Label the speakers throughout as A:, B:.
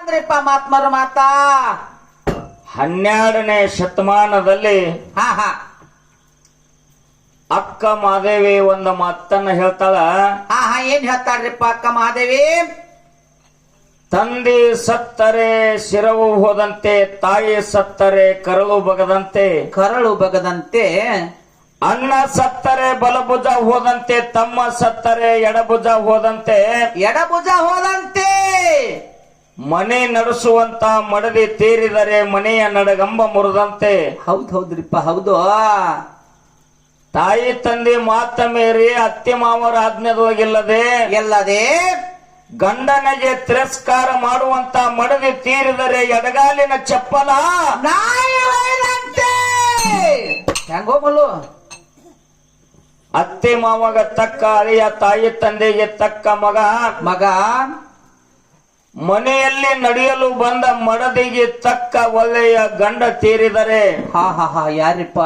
A: ಮಹಾತ್ಮರ ಮಾತಾ
B: 12ನೇ ಶತಮಾನದಲ್ಲಿ ಅಕ್ಕ ಮಹಾದೇವಿ ಒಂದು ಮಾತನ್ನ ಹೇಳ್ತಾಳ.
A: ಏನ್ ಹೇಳ್ತಾಳ್ರಿಪ್ಪ ಅಕ್ಕ ಮಹಾದೇವಿ?
B: ತಂದೆ ಸತ್ತರೆ ಶಿರವು ಹೋದಂತೆ, ತಾಯಿ ಸತ್ತರೆ ಕರಳು ಬಗದಂತೆ,
A: ಕರಳು ಬಗದಂತೆ,
B: ಅಣ್ಣ ಸತ್ತರೆ ಬಲಭುಜ ಹೋದಂತೆ, ತಮ್ಮ ಸತ್ತರೆ ಎಡಭುಜ ಹೋದಂತೆ,
A: ಎಡಭುಜ ಹೋದಂತೆ,
B: ಮನೆ ನಡೆಸುವಂತ ಮಡದಿ ತೀರಿದರೆ ಮನೆಯ ನಡಗಂಬ ಮುರಿದಂತೆ.
A: ಹೌದ್ರಿಪ್ಪ ಹೌದು.
B: ತಾಯಿ ತಂದೆ ಮಾತ ಮೇರಿ ಅತ್ತೆ ಮಾವರ ಆಜ್ಞೆದೊಳಗಿಲ್ಲದೆ
A: ಎಲ್ಲದೆ
B: ಗಂಡನಿಗೆ ತಿರಸ್ಕಾರ ಮಾಡುವಂತ ಮಡದಿ ತೀರಿದರೆ ಎಡಗಾಲಿನ ಚಪ್ಪಲ
A: ನಾಯಿದಂತೆ. ಹೆಂಗೋಮಲ್ಲು
B: ಅತ್ತೆ ಮಾವಗ ತಕ್ಕ ಅಳಿಯ, ತಾಯಿ ತಂದೆಗೆ ತಕ್ಕ ಮಗ.
A: ಮಗ
B: ಮನೆಯಲ್ಲಿ ನಡೆಯಲು ಬಂದ ಮಡದಿಗೆ ತಕ್ಕ ಒಳ್ಳೆಯ ಗಂಡ ತೀರಿದರೆ.
A: ಯಾರಿಪ್ಪ?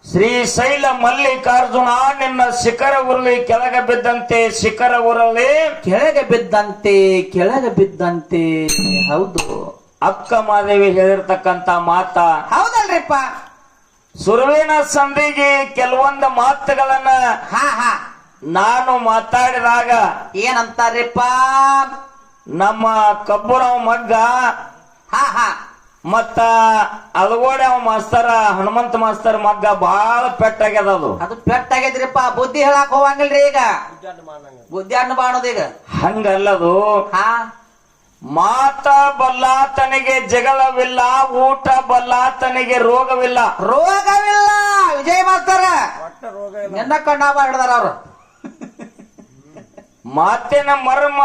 B: ಶ್ರೀಶೈಲ ಮಲ್ಲಿಕಾರ್ಜುನ ನಿನ್ನ ಶಿಖರ ಉರುಳಿ ಕೆಳಗೆ ಬಿದ್ದಂತೆ, ಶಿಖರ ಉರುಳಿ
A: ಕೆಳಗೆ ಬಿದ್ದಂತೆ, ಕೆಳಗೆ ಬಿದ್ದಂತೆ. ಹೌದು,
B: ಅಕ್ಕ ಮಹಾದೇವಿ ಹೇಳಿರ್ತಕ್ಕಂತ ಮಾತ
A: ಹೌದಲ್ರಿಪ್ಪ.
B: ಸುರುವಿನ ಸಂಧಿಗೆ ಕೆಲವೊಂದು ಮಾತುಗಳನ್ನ ನಾನು ಮಾತಾಡಿದಾಗ
A: ಏನಂತಾರ್ರಿಪ್ಪ?
B: ನಮ್ಮ ಕಬ್ಬುರವ ಮಗ್ಗ ಮತ್ತ ಅಲ್ಗೋಡೆ ಅವ ಮಾಸ್ತರ ಹನುಮಂತ ಮಾಸ್ತರ್ ಮಗ್ಗ ಬಾಳ ಪೆಟ್ಟಾಗ್ಯದ.
A: ಅದು ಪೆಟ್ಟಾಗ್ಯದ್ರಿಪ್ಪ. ಬುದ್ಧಿ ಹೇಳಕ್ ಹೋಗಂಗಿಲ್ರಿ ಈಗ, ಬುದ್ಧಿ ಅಣ್ಣ ಬಾಣೋದು ಈಗ.
B: ಹಂಗಲ್ಲದು. ಮಾತ ಬಲ್ಲಾತನಿಗೆ ಜಗಳವಿಲ್ಲ, ಊಟ ಬಲ್ಲಾತನಿಗೆ ರೋಗವಿಲ್ಲ.
A: ರೋಗವಿಲ್ಲ ವಿಜಯ ಮಾಸ್ತರ ನಿನ್ನ ಕಣ್ಣಾಬ ಹಿಡ್ದಾರ ಅವ್ರು.
B: ಮಾತಿನ ಮರ್ಮ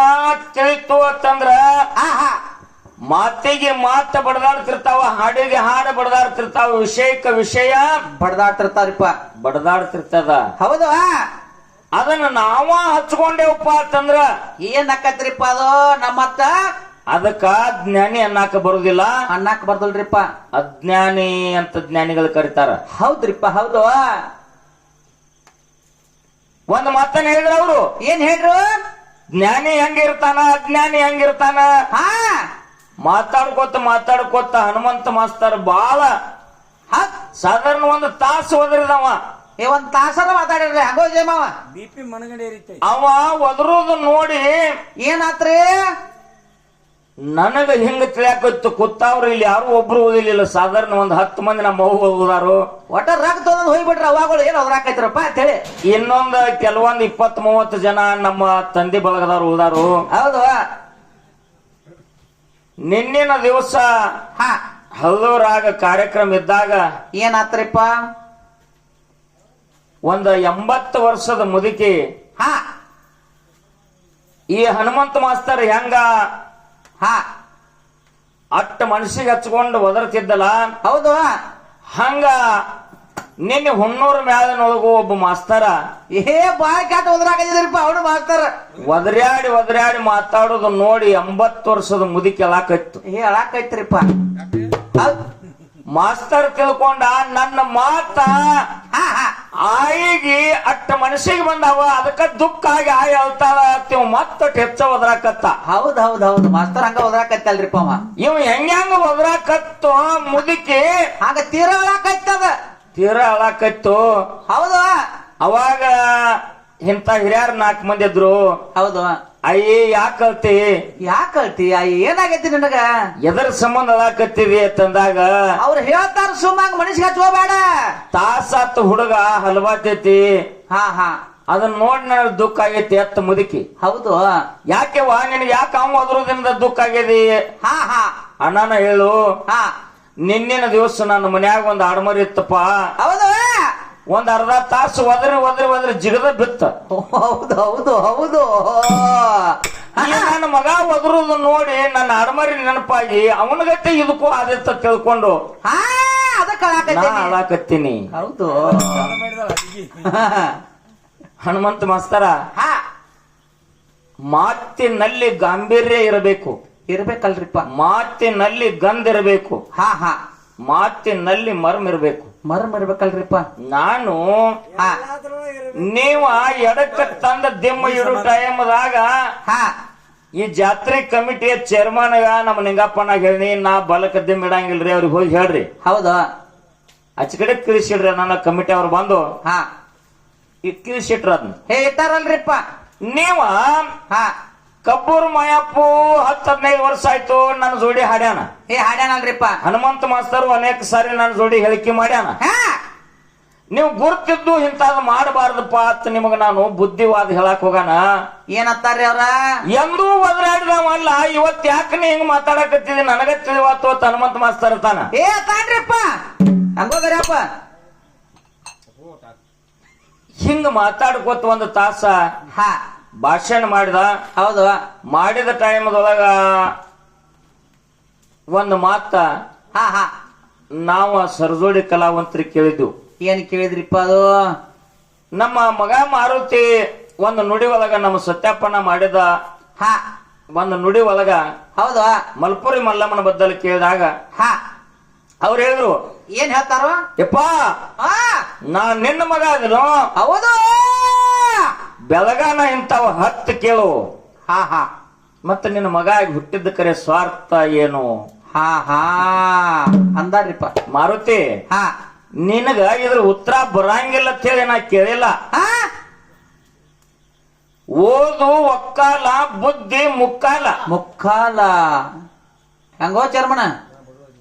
B: ತಿಳಿತು ಅಂತಂದ್ರ ಮಾತಿಗೆ ಮಾತ ಬಡದಾಡ್ತಿರ್ತಾವ, ಹಾಡಿಗೆ ಹಾಡು ಬಡದಾಡ್ತಿರ್ತಾವ, ವಿಷಯಕ್ಕೆ ವಿಷಯ
A: ಬಡದಾಡ್ತಿರ್ತಾರಿಪ್ಪ,
B: ಬಡದಾಡ್ತಿರ್ತದ.
A: ಹೌದು.
B: ಅದನ್ನ ನಾವ ಹಚ್ಕೊಂಡೇವಪ್ಪ ಅಂತಂದ್ರ
A: ಏನ್ ಅಕ್ಕತ್ರಿಪ್ಪ ಅದು ನಮ್ಮತ್ತ?
B: ಅದಕ್ಕ ಜ್ಞಾನಿ ಅನ್ನಾಕ ಬರುದಿಲ್ಲ,
A: ಅನ್ನಾಕ ಬರ್ದಲ್ರಿಪ್ಪ.
B: ಅಜ್ಞಾನಿ ಅಂತ ಜ್ಞಾನಿಗಳು ಕರೀತಾರ.
A: ಹೌದ್ರಿಪ್ಪ ಹೌದು.
B: ಒಂದು ಮಾತನ್ನ ಹೇಳಿದ್ರ ಅವರು.
A: ಏನ್ ಹೇಳ್ರು?
B: ಜ್ಞಾನಿ ಹೆಂಗಿರ್ತಾನ, ಅಜ್ಞಾನಿ ಹೆಂಗಿರ್ತಾನ. ಮಾತಾಡ್ಕೋತ ಮಾತಾಡ್ಕೋತ ಹನುಮಂತ ಮಾಸ್ತರ್ ಬಾಳ ಸಾಧಾರಣ ಒಂದು ತಾಸು ಒದರಿದವ.
A: ಒಂದ್ ತಾಸರ ಮಾತಾಡಿರ್ಲಿ ಹಂಗೋ ಜಯಮಾವ.
C: ಬಿಪಿ ಮನಗಡೆ
B: ಅವ ಒದರುದು ನೋಡಿ
A: ಏನಾತ್ರಿ?
B: ನನಗ ಹಿಂಗ ತಿಳಿಯಾಕತ್ತು. ಕೂತಾವ್ರು ಇಲ್ಲಿ ಯಾರು ಒಬ್ರು ಓದಿಲಿಲ್ಲ. ಸಾಧಾರಣ ಒಂದ್ 10 ಮಂದಿ ನಮ್ಮ ಅವ್ವ ಓದಾರು.
A: ಒಟ್ಟ ರಕ್ತ ತೊಗೊಂಡ್ ಹೋಗ್ಬಿಟ್ರ ಅವಾಗಳು. ಏನ್ ಓದಾಕೈತ್ರಪ್ಪ ಅಂತ ಹೇಳಿ
B: ಇನ್ನೊಂದ್ ಕೆಲವೊಂದ್ 20-30 ಜನ ನಮ್ಮ ತಂದೆ ಬಳಗದವ್ರು ಓದಾರು.
A: ಹೌದು.
B: ನಿನ್ನಿನ ದಿವಸ ಹಲ್ಲೂರಾಗ ಕಾರ್ಯಕ್ರಮ ಇದ್ದಾಗ
A: ಏನಾತ್ರಿಪ್ಪ?
B: ಒಂದ 80 ವರ್ಷದ ಮುದುಕಿ ಈ ಹನುಮಂತ ಮಾಸ್ತರ್ ಹೆಂಗ ಅಟ್ಟ ಮನಸ್ಸಿಗೆ ಹಚ್ಕೊಂಡು ಒದರ್ತಿದ್ದಲ್ಲ.
A: ಹೌದು.
B: ಹಂಗ ನಿನ್ನೆ ಹುಣ್ಣೂರ ಮ್ಯಾಲನೊಳಗು ಒಬ್ಬ ಮಾಸ್ತರ
A: ಬಾಯ್ ಕಾಟ ಒದರಾಕಿದ್ರಿಪ್ಪ. ಅವನು ಮಾಸ್ತರ
B: ಒದರ್ಯಾಡಿ ಒದರ್ಯಾಡಿ ಮಾತಾಡೋದು ನೋಡಿ 80 ವರ್ಷದ ಮುದುಕಿ ಅಳಾಕೈತು.
A: ಅಳಾಕೈತ್ರಿಪ್ಪ.
B: ಮಾಸ್ತರ್ ತಿಳ್ಕೊಂಡ ನನ್ನ ಮಾತ ಆಯಿಗೆ ಅಟ್ಟ ಮನಸ್ಸಿಗೆ ಬಂದಾವ, ಅದಕ್ಕ ದುಃಖ ಆಗಿ ಆಯಿ ಅಳ್ತಾಳ. ಮತ್ತ ಹೆಚ್ಚ ಒದರಾಕತ್ತ.
A: ಹೌದ್ ಹೌದ್ ಹೌದು. ಮಾಸ್ತರ್ ಹಂಗ ಒದರಾಕತ್ತಲ್ರಿಪ್ಪ.
B: ಇವ್ ಹೆಂಗ ಒದರಾಕತ್ತು ಮುದುಕಿ
A: ಹಂಗ ತೀರ ಅಳಾಕೈತದ.
B: ತೀರ ಅಳಾಕತ್ತು.
A: ಹೌದು.
B: ಅವಾಗ ಇಂತ ಹಿರಿಯರ್ 4 ಮಂದಿ ಇದ್ರು.
A: ಹೌದು.
B: ಅಯ್ಯ ಯಾಕಲ್ತಿ?
A: ಯಾಕಲ್ತಿ? ಏನಾಗೈತಿ ನಿನಗ?
B: ಎದರ ಸಂಬಂಧ ಅಳಾಕತ್ತಿದಿ ಅಂತಂದಾಗ
A: ಅವ್ರು ಹೇಳ್ತಾರ ಸುಮ್ಮಂಗ ಮನುಷ್ಯ ಹಚ್ಕೋಬೇಡ.
B: ತಾಸಾತ್ ಹುಡುಗ ಹಲ್ವಾತೈತಿ. ಅದನ್ನ ನೋಡಿ ನನಗೆ ದುಃಖ ಆಗೈತಿ ಅತ್ತ ಮುದುಕಿ.
A: ಹೌದು.
B: ಯಾಕೆವಾ ನಿನಗೆ ಯಾಕೆ ಅವ ಅದ್ರದಿಂದ ದುಃಖ ಆಗ್ಯದಿ? ಅಣ್ಣನ ಹೇಳು. ನಿನ್ನಿನ ದಿವಸ ನನ್ನ ಮನ್ಯಾಗ ಒಂದ್ ಆಡ್ಮರಿ ಇತ್ತಪ್ಪ.
A: ಹೌದು.
B: ಒಂದ್ ಅರ್ಧ ತಾಸು ಒದರಿ ಜಿಗದ ಬಿತ್ತ.
A: ಹೌದು ಹೌದು ಹೌದು.
B: ನನ್ನ ಮಗ ಒದರುದು ನೋಡಿ ನನ್ನ ಆಡ್ಮರಿ ನೆನಪಾಗಿ ಅವನಗತ್ತೆ ಇದಕ್ಕೂ ಆದಿತ್ತ ತಿಳ್ಕೊಂಡು ಅಳಾಕತ್ತೀನಿ.
A: ಹೌದು.
B: ಹನುಮಂತ ಮಾಸ್ತರ ಮಾತಿನಲ್ಲಿ ಗಾಂಭೀರ್ಯ ಇರಬೇಕು.
A: ಇರ್ಬೇಕಲ್ರಿಪ್ಪ.
B: ಮಾತಿನಲ್ಲಿ ಗಂಧ ಇರಬೇಕು. ಮಾತಿನಲ್ಲಿ ಮರ್ಮ ಇರಬೇಕು.
A: ಮರ್ಮ ಇರ್ಬೇಕಲ್ರಿಪ್ಪ.
B: ನಾನು ನೀವ ಎಡಕ್ಕ ತಂದ ದಿಮ್ಮ ಇಡು ಟೈಮ್ದಾಗ ಈ ಜಾತ್ರೆ ಕಮಿಟಿಯ ಚೇರ್ಮನ್ ನಮ್ಮ ನಿಂಗಪ್ಪನಾಗ ಹೇಳಿ ನಾ ಬಲಕದ್ದೆ ಇಡಂಗಿಲ್ರಿ ಅವ್ರಿಗೆ ಹೋಗಿ ಹೇಳ್ರಿ.
A: ಹೌದು,
B: ಆಚೆ ಕಡೆ ಕಿಳಿಸಿಡ್ರಿ ನನ್ನ ಕಮಿಟಿ ಅವ್ರು ಬಂದು
A: ಹಾ
B: ಕಿಳಿಸಿಟ್ರ ಅದನ್ನ
A: ಇಟ್ಟಾರಲ್ರಿಪ್ಪ.
B: ನೀವ
A: ಹಾ
B: ಕಬ್ಬೂರ್ ಮಾಯಪ್ಪು 10-15 ವರ್ಷ ಆಯ್ತು ನನ್ನ ಜೋಡಿ ಹಾಡ್ಯಾನ.
A: ಹಾಡ್ಯಾನಲ್ರಿಪ್ಪ.
B: ಹನುಮಂತ ಮಾಸ್ತರ್ ಅನೇಕ ಸಾರಿ ನನ್ನ ಜೋಡಿ ಹೇಳಿಕೆ ಮಾಡ್ಯಾನ. ನೀವು ಗುರ್ತಿದ್ದು ಇಂಥದ್ ಮಾಡಬಾರ್ದಪ್ಪ ಅಂತ ನಿಮಗ ನಾನು ಬುದ್ಧಿವಾದ ಹೇಳಕ್ ಹೋಗಾನ.
A: ಏನತ್ತಾರ್ರಿ ಅವ್ರ?
B: ಎಂದೂ ಒದರಾಡಿದವಲ್ಲ, ಇವತ್ ಯಾಕೆ ನೀ ಹಿಂಗ್ ಮಾತಾಡಕತ್ತಿದಿ ನನಗ ತಿಳಿವಾತು ಅಂತ ಹನುಮಂತ ಮಾಸ್ತರ್ ತಾನ.
A: ತಾನ್ರಿಪ್ಪ ಹಂಗೋದ್ರಪ್ಪ.
B: ಹಿಂಗ್ ಮಾತಾಡ್ಕೋತ ಒಂದು ತಾಸ
A: ಹಾ
B: ಭಾಷಣ ಮಾಡಿದ.
A: ಹೌದು,
B: ಮಾಡಿದ ಟೈಮದೊಳಗ ಒಂದು ಮಾತ
A: ಹಾ ಹಾ
B: ನಾವು ಸರಜೋಡಿ ಕಲಾವಂತರಿಗೆ ಕೇಳಿದ್ವು.
A: ಏನ್ ಕೇಳಿದ್ರಿಪ್ಪ ಅದು?
B: ನಮ್ಮ ಮಗ ಮಾರುತಿ ಒಂದು ನುಡಿ ಒಳಗ ನಮ್ಮ ಸತ್ಯಪ್ಪನ ಮಾಡಿದ
A: ಹಾ
B: ಒಂದು ನುಡಿ ಒಳಗ
A: ಹೌದು
B: ಮಲ್ಪುರಿ ಮಲ್ಲಮ್ಮನ ಬದ್ದಲು ಕೇಳಿದಾಗ
A: ಹಾ
B: ಅವ್ರು ಹೇಳಿದ್ರು,
A: ಏನ್ ಹೇಳ್ತಾರೋ?
B: ಯಪ್ಪಾ ನಾ ನಿನ್ನ ಮಗ ಅದನು,
A: ಹೌದು
B: ಬೆಳಗಾನ ಇಂಥವ 10 ಕೇಳು.
A: ಹಾ ಹಾ
B: ಮತ್ತೆ ನಿನ್ನ ಮಗ ಆಗಿ ಹುಟ್ಟಿದ್ದ ಕರೆ ಸ್ವಾರ್ಥ ಏನು?
A: ಹಾ ಹಾ ಅಂದಾರ್ರಿಪ್ಪ
B: ಮಾರುತಿ.
A: ಹಾ
B: ನಿನಗ ಇದ್ರ ಉತ್ತರ ಬರಂಗಿಲ್ಲ ಅಂತ ಹೇಳಿ ನಾ ಕೇಳಿಲ್ಲ. ಓದು ಒಕ್ಕಾಲ, ಬುದ್ಧಿ ಮುಕ್ಕಾಲ.
A: ಮುಕ್ಕಾಲ ಹೆಂಗೋ ಚರ್ಮಣ?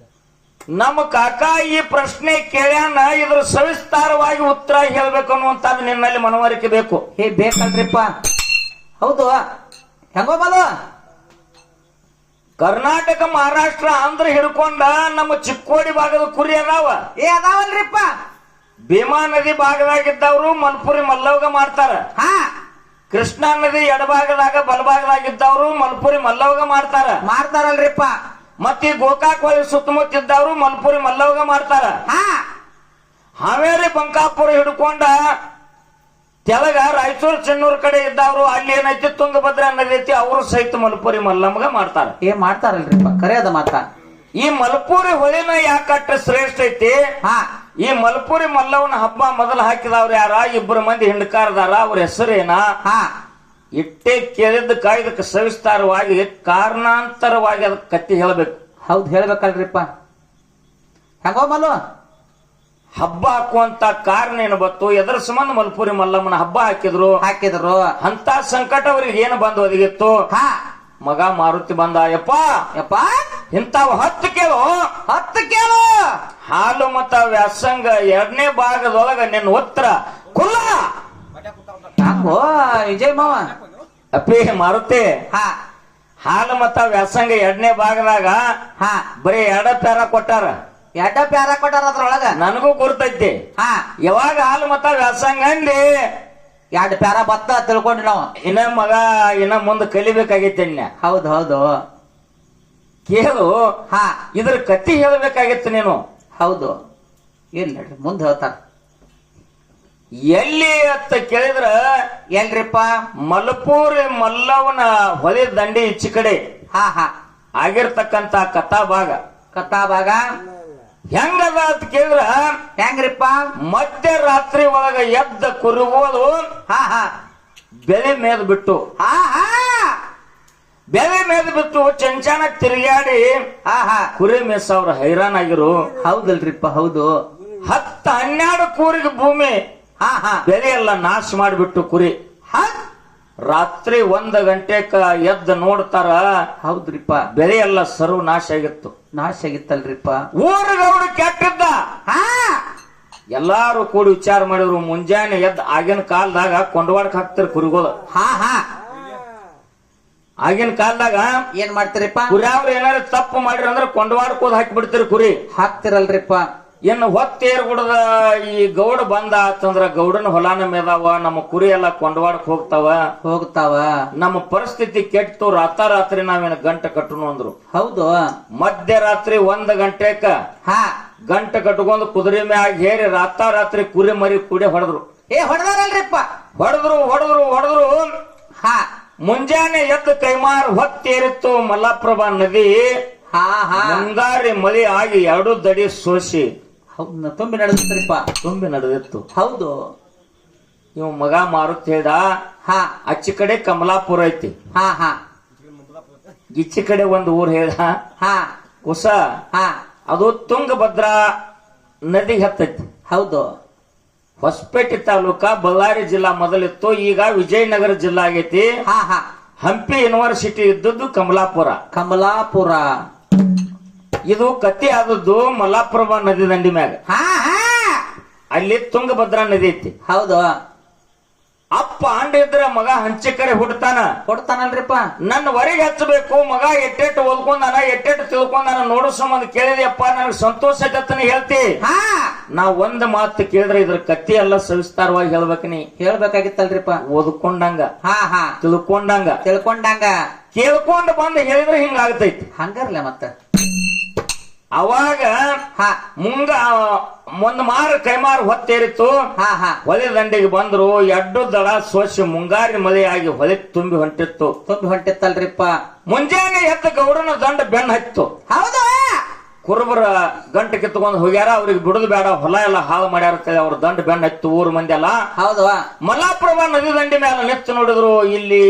B: ನಮ್ಮ ಕಾಕ ಈ ಪ್ರಶ್ನೆ ಕೇಳ್ಯಾನ, ಇದ್ರ ಸವಿಸ್ತಾರವಾಗಿ ಉತ್ತರ ಹೇಳ್ಬೇಕು ಅನ್ನುವಂಥದ್ದು ನಿನ್ನಲ್ಲಿ ಮನವರಿಕೆ ಬೇಕು.
A: ಬೇಕಲ್ರಿಪ್ಪ. ಹೌದು ಹೆಂಗೋ ಬಲು
B: ಕರ್ನಾಟಕ, ಮಹಾರಾಷ್ಟ್ರ, ಆಂಧ್ರ ಹಿಡ್ಕೊಂಡ ನಮ್ಮ ಚಿಕ್ಕೋಡಿ ಭಾಗದ ಕುರಿ ಅದಾವ.
A: ಅದಾವಲ್ರಿಪ್ಪ.
B: ಭೀಮಾ ನದಿ ಭಾಗದಾಗಿದ್ದವ್ರು ಮಲ್ಪುರಿ ಮಲ್ಲವ್ಗ ಮಾಡ್ತಾರ.
A: ಹಾ
B: ಕೃಷ್ಣಾ ನದಿ ಎಡಭಾಗದಾಗ ಬಲಭಾಗದಾಗಿದ್ದವ್ರು ಮಲ್ಪುರಿ ಮಲ್ಲವ್ಗ
A: ಮಾಡ್ತಾರಲ್ರಿಪ್ಪ.
B: ಮತ್ತೆ ಗೋಕಾಕ್ ಹೊಳಿ ಸುತ್ತಮುತ್ತ ಇದ್ದವ್ರು ಮಲ್ಪುರಿ ಮಲ್ಲವ್ಗ ಮಾಡ್ತಾರ.
A: ಹಾ
B: ಹಾವೇರಿ ಬಂಕಾಪುರ ಹಿಡ್ಕೊಂಡ ತೆಲಗ ರಾಯಚೂರು ಚೆನ್ನೂರ್ ಕಡೆ ಇದ್ದವ್ರು ಅಲ್ಲಿ ಏನೈತಿ ತುಂಗಭದ್ರಾ ನದಿ ಐತಿ, ಅವರು ಸಹಿತ ಮಲ್ಪುರಿ ಮಲ್ಲಮ್ಮಗ ಮಾಡ್ತಾರ.
A: ಮಾಡ್ತಾರಲ್ರಿಪ್ಪ, ಕರೆಯದ ಮಾತ.
B: ಈ ಮಲ್ಪುರಿ ಹೊಳಿನ ಯಾಕಟ್ಟ ಶ್ರೇಷ್ಠ ಐತಿ? ಈ ಮಲ್ಪುರಿ ಮಲ್ಲವನ ಹಬ್ಬ ಮೊದಲು ಹಾಕಿದವ್ರು ಯಾರ? 2 ಮಂದಿ ಹಿಂಡ್ಕಾರದಾರ. ಅವ್ರ ಹೆಸರೇನ? ಇಟ್ಟೆ ಕೇಳಿದ್ದ ಕಾಯ್ದಕ್ಕೆ ಸವಿಸ್ತಾರವಾಗಿ ಕಾರಣಾಂತರವಾಗಿ ಅದಕ್ಕೆ ಕತ್ತಿ ಹೇಳಬೇಕು.
A: ಹೌದು ಹೇಳ್ಬೇಕಲ್ರಿಪ್ಪ. ಹೆಂಗೋ ಮಲ್ಲು
B: ಹಬ್ಬ ಹಾಕುವಂತ ಕಾರಣ ಏನು ಬತ್ತು? ಎದರ ಸಂಬಂಧ ಮಲ್ಪುರಿ ಮಲ್ಲಮ್ಮನ ಹಬ್ಬ ಹಾಕಿದ್ರು ಅಂತ ಸಂಕಟ ಅವ್ರಿಗೆ ಏನು ಬಂದು ಒದಗಿತ್ತು? ಮಗ ಮಾರುತಿ ಬಂದ. ಯಪ್ಪ ಇಂತಾವ್ 10 ಕೇಳು,
A: 10 ಕೇಳು.
B: ಹಾಲು ಮತ ವ್ಯಾಸಂಗ 2ನೇ ಭಾಗದೊಳಗ ನಿನ್ನ ಉತ್ತರ ಕುಲ್ಲ.
A: ಹಂಗೋ ವಿಜಯ್ ಮಾವ.
B: ಅಪ್ಪಿ ಮಾರುತಿ, ಹಾಲು ಮತ ವ್ಯಾಸಂಗ 2ನೇ ಭಾಗದಾಗ ಬರೀ 2 ಪ್ಯಾರ ಕೊಟ್ಟಾರ.
A: 2 ಪ್ಯಾರ ಕೊಟ್ಟಾರ ಅದ್ರೊಳಗ. ನನಗೂ
B: ಗುರ್ತೈತಿ. ಯಾವಾಗ ಹಾಲು ಮತ ವ್ಯಾಸಂಗ ಅಂದಿ
A: 2 ಪ್ಯಾರ ಬತ್ತ ತಿಳ್ಕೊಂಡಿ ನಾವು.
B: ಇನ್ನ ಮಗ ಇನ್ನ ಮುಂದೆ ಕಲಿಬೇಕಾಗೈತೆ.
A: ಹೌದು ಹೌದು
B: ಕೇಳು. ಇದ್ರ ಕತ್ತಿ ಹೇಳಬೇಕಾಗಿತ್ತು ನೀನು.
A: ಹೌದು ಏನ್ ಹೇಳ್ರಿ ಮುಂದೆ ಹೇಳ್ತಾರ.
B: ಎಲ್ಲಿ ಅಂತ ಕೇಳಿದ್ರ
A: ಎಲ್ರಿಪ್ಪ?
B: ಮಲ್ಪೂರಿ ಮಲ್ಲವನ ಹೊಳೆ ದಂಡಿ ಈಚೆ ಕಡೆ ಆಗಿರ್ತಕ್ಕಂತ ಕಥಾಭಾಗ ಹೆಂಗದ ಅಂತ ಕೇಳಿದ್ರ
A: ಹೆಂಗ್ರಿಪ್ಪ?
B: ಮಧ್ಯರಾತ್ರಿ ಒಳಗ ಎದ್ದ ಕುರುಗೋದು ಬೆಳೆ ಮೇದ್ ಬಿಟ್ಟು ಚಂಚಾನ ತಿರುಗಾಡಿ ಕುರಿ ಮೇಸವ್ರ ಹೈರಾಣಾಗಿರು.
A: ಹೌದಲ್ರಿಪ್ಪ ಹೌದು.
B: 10-12 ಕೂರಿಗೆ ಭೂಮಿ ಬೆಳೆ ಎಲ್ಲ ನಾಶ ಮಾಡಿಬಿಟ್ಟು ಕುರಿ ರಾತ್ರಿ 1 ಗಂಟೆಕ ಎದ್ದು ನೋಡ್ತಾರ.
A: ಹೌದ್ರಿಪ್ಪ
B: ಬೆಳೆ ಎಲ್ಲ ಸರ್ವ ನಾಶ
A: ಆಗಿತ್ತಲ್ರಿಪ್ಪ.
B: ಊರಿಗವ್ರು ಕೆಟ್ಟಿದ್ದ. ಎಲ್ಲಾರು ಕೂಡಿ ವಿಚಾರ ಮಾಡಿದ್ರು. ಮುಂಜಾನೆ ಎದ್ದು ಆಗಿನ ಕಾಲದಾಗ ಕೊಂಡವಾಡಕ್ ಹಾಕ್ತಿರ್ ಕುರಿಗಳು. ಆಗಿನ ಕಾಲದಾಗ
A: ಏನ್ ಮಾಡ್ತೀರಿಪ್ಪ?
B: ಕುರಿಯವ್ರು ಏನಾರು ತಪ್ಪು ಮಾಡಿರ ಅಂದ್ರೆ ಕೊಂಡವಾಡಕ್ ಹಾಕಿ ಬಿಡ್ತೀರಿ. ಕುರಿ
A: ಹಾಕ್ತಿರಲ್ರಿಪ್ಪ.
B: ಇನ್ನು ಹೊತ್ತೇರ್ ಗುಡದ ಈ ಗೌಡ ಬಂದ ಆತಂದ್ರ ಗೌಡನ ಹೊಲಾನ ಮೇದಾವ, ನಮ್ಮ ಕುರಿ ಎಲ್ಲ ಕೊಂಡವಾಡಕ್ ಹೋಗ್ತಾವ. ನಮ್ಮ ಪರಿಸ್ಥಿತಿ ಕೆಟ್ಟು ರಾತ್ರಿ ನಾವೇನ ಗಂಟೆ ಕಟ್ಟನು ಅಂದ್ರು.
A: ಹೌದು.
B: ಮಧ್ಯರಾತ್ರಿ 1 ಗಂಟೆಕ ಗಂಟೆ ಕಟ್ಕೊಂಡು ಕುದುರೆ ಮ್ಯಾಗ ಹೇರಿ ರಾತ್ರಿ ಕುರಿ ಮರಿ ಕೂಡಿ ಹೊಡೆದ್ರು.
A: ಹೊಡೆದಾರಲ್ರಿಪ್ಪ.
B: ಹೊಡೆದ್ರು. ಮುಂಜಾನೆ ಎದ್ದು ಕೈಮಾರ್ ಹೊತ್ತೇರಿತ್ತು ಮಲ್ಲಪ್ರಭಾ ನದಿ. ಮುಂಗಾರಿ ಮಳಿ ಆಗಿ 2 ದಡಿ ಸೋಸಿ
A: ತುಂಬಿ
B: ನಡೆದಿತ್ತು.
A: ಹೌದು.
B: ಇವ್ ಮಗ ಮಾರುತಿ ಹೇಳ್ದ, ಅಚ್ಚಿ ಕಡೆ ಕಮಲಾಪುರ ಐತಿ, ಈಚೆ ಕಡೆ ಒಂದು ಊರ್ ಹೇಳ
A: ಹಾ
B: ಕುಸ
A: ಹಾ
B: ಅದು ತುಂಗಭದ್ರಾ ನದಿಗೆ ಹತ್ತೈತಿ.
A: ಹೌದು.
B: ಹೊಸಪೇಟೆ ತಾಲೂಕ ಬಳ್ಳಾರಿ ಜಿಲ್ಲಾ ಮೊದಲಿತ್ತು, ಈಗ ವಿಜಯನಗರ ಜಿಲ್ಲಾ ಆಗೈತಿ.
A: ಹಾ ಹಾ
B: ಹಂಪಿ ಯೂನಿವರ್ಸಿಟಿ ಇದ್ದದ್ದು ಕಮಲಾಪುರ.
A: ಕಮಲಾಪುರ.
B: ಇದು ಕತ್ತಿ ಆದದ್ದು ಮಲ್ಲಾಪುರ ನದಿ ದಂಡಿ ಮ್ಯಾಗ.
A: ಹಾ ಹಾ
B: ಅಲ್ಲಿ ತುಂಗಭದ್ರಾ ನದಿ ಐತಿ.
A: ಹೌದು.
B: ಅಪ್ಪ ಅಂಡ ಇದ್ರ ಮಗ ಹಂಚಿಕರೆ ಹುಡ್ತಾನ.
A: ಕೊಡ್ತಾನಲ್ರಿಪ್ಪ.
B: ನನ್ನ ಹೊರಗೆ ಹಚ್ಚಬೇಕು, ಮಗ ಎಟ್ಟೆಟ್ಟು ಓದ್ಕೊಂಡಾನ, ಎಟ್ಟೆಟ್ಟು ತಿಳ್ಕೊಂಡಾನ ನೋಡೋ ಸಂಬಂಧ ಕೇಳಿದೆಯಪ್ಪ, ನನಗೆ ಸಂತೋಷ ಆಯ್ತನ ಹೇಳ್ತಿ. ನಾ ಒಂದ್ ಮಾತು ಕೇಳಿದ್ರೆ ಇದ್ರ ಕತ್ತಿ ಎಲ್ಲ ಸವಿಸ್ತಾರವಾಗಿ ಹೇಳ್ಬೇಕ. ನೀ
A: ಹೇಳ್ಬೇಕಾಗಿತ್ತಲ್ರಿಪ್ಪ.
B: ಓದ್ಕೊಂಡಂಗ,
A: ಹಾ ಹಾ
B: ತಿಳ್ಕೊಂಡಂಗ, ಕೇಳ್ಕೊಂಡ್ ಬಂದ್ ಹೇಳಿದ್ರೆ ಹಿಂಗ ಆಗ್ತೈತಿ.
A: ಹಂಗಾರ್ಲೆ ಮತ್ತ
B: ಅವಾಗ ಮುಂಗ ಒಂದ್ ಮಾರ ಕೈಮಾರು ಹೊತ್ತೇರಿತ್ತು. ಹೊಳೆ ದಂಡಿಗೆ ಬಂದ್ರು, ಎಡ್ಡು ದಳ ಸೋಸಿ ಮುಂಗಾರಿ ಮಳೆಯಾಗಿ ಹೊಳೆ ತುಂಬಿ ಹೊಂಟಿತ್ತಲ್ರಿಪ್ಪ. ಮುಂಜಾನೆ ಎದ್ದ ಗೌಡನ ದಂಡ ಬೆನ್ನ ಹತ್ತು.
A: ಹೌದು.
B: ಕುರುಬರ ಗಂಟೆ ಕಿತ್ಕೊಂಡ್ ಹೋಗ್ಯಾರ, ಅವ್ರಿಗೆ ಬಿಡುದು ಬೇಡ, ಹೊಲ ಎಲ್ಲ ಹಾಳು ಮಾಡ್ಯಾರ, ಅವ್ರ ದಂಡ ಬೆನ್ನ ಹತ್ತು ಊರ್ ಮಂದಿ ಎಲ್ಲ.
A: ಹೌದು.
B: ಮಲ್ಲಾಪುರ ನದಿ ದಂಡಿ ಮೇಲೆ ನಿಂತು ನೋಡಿದ್ರು, ಇಲ್ಲಿ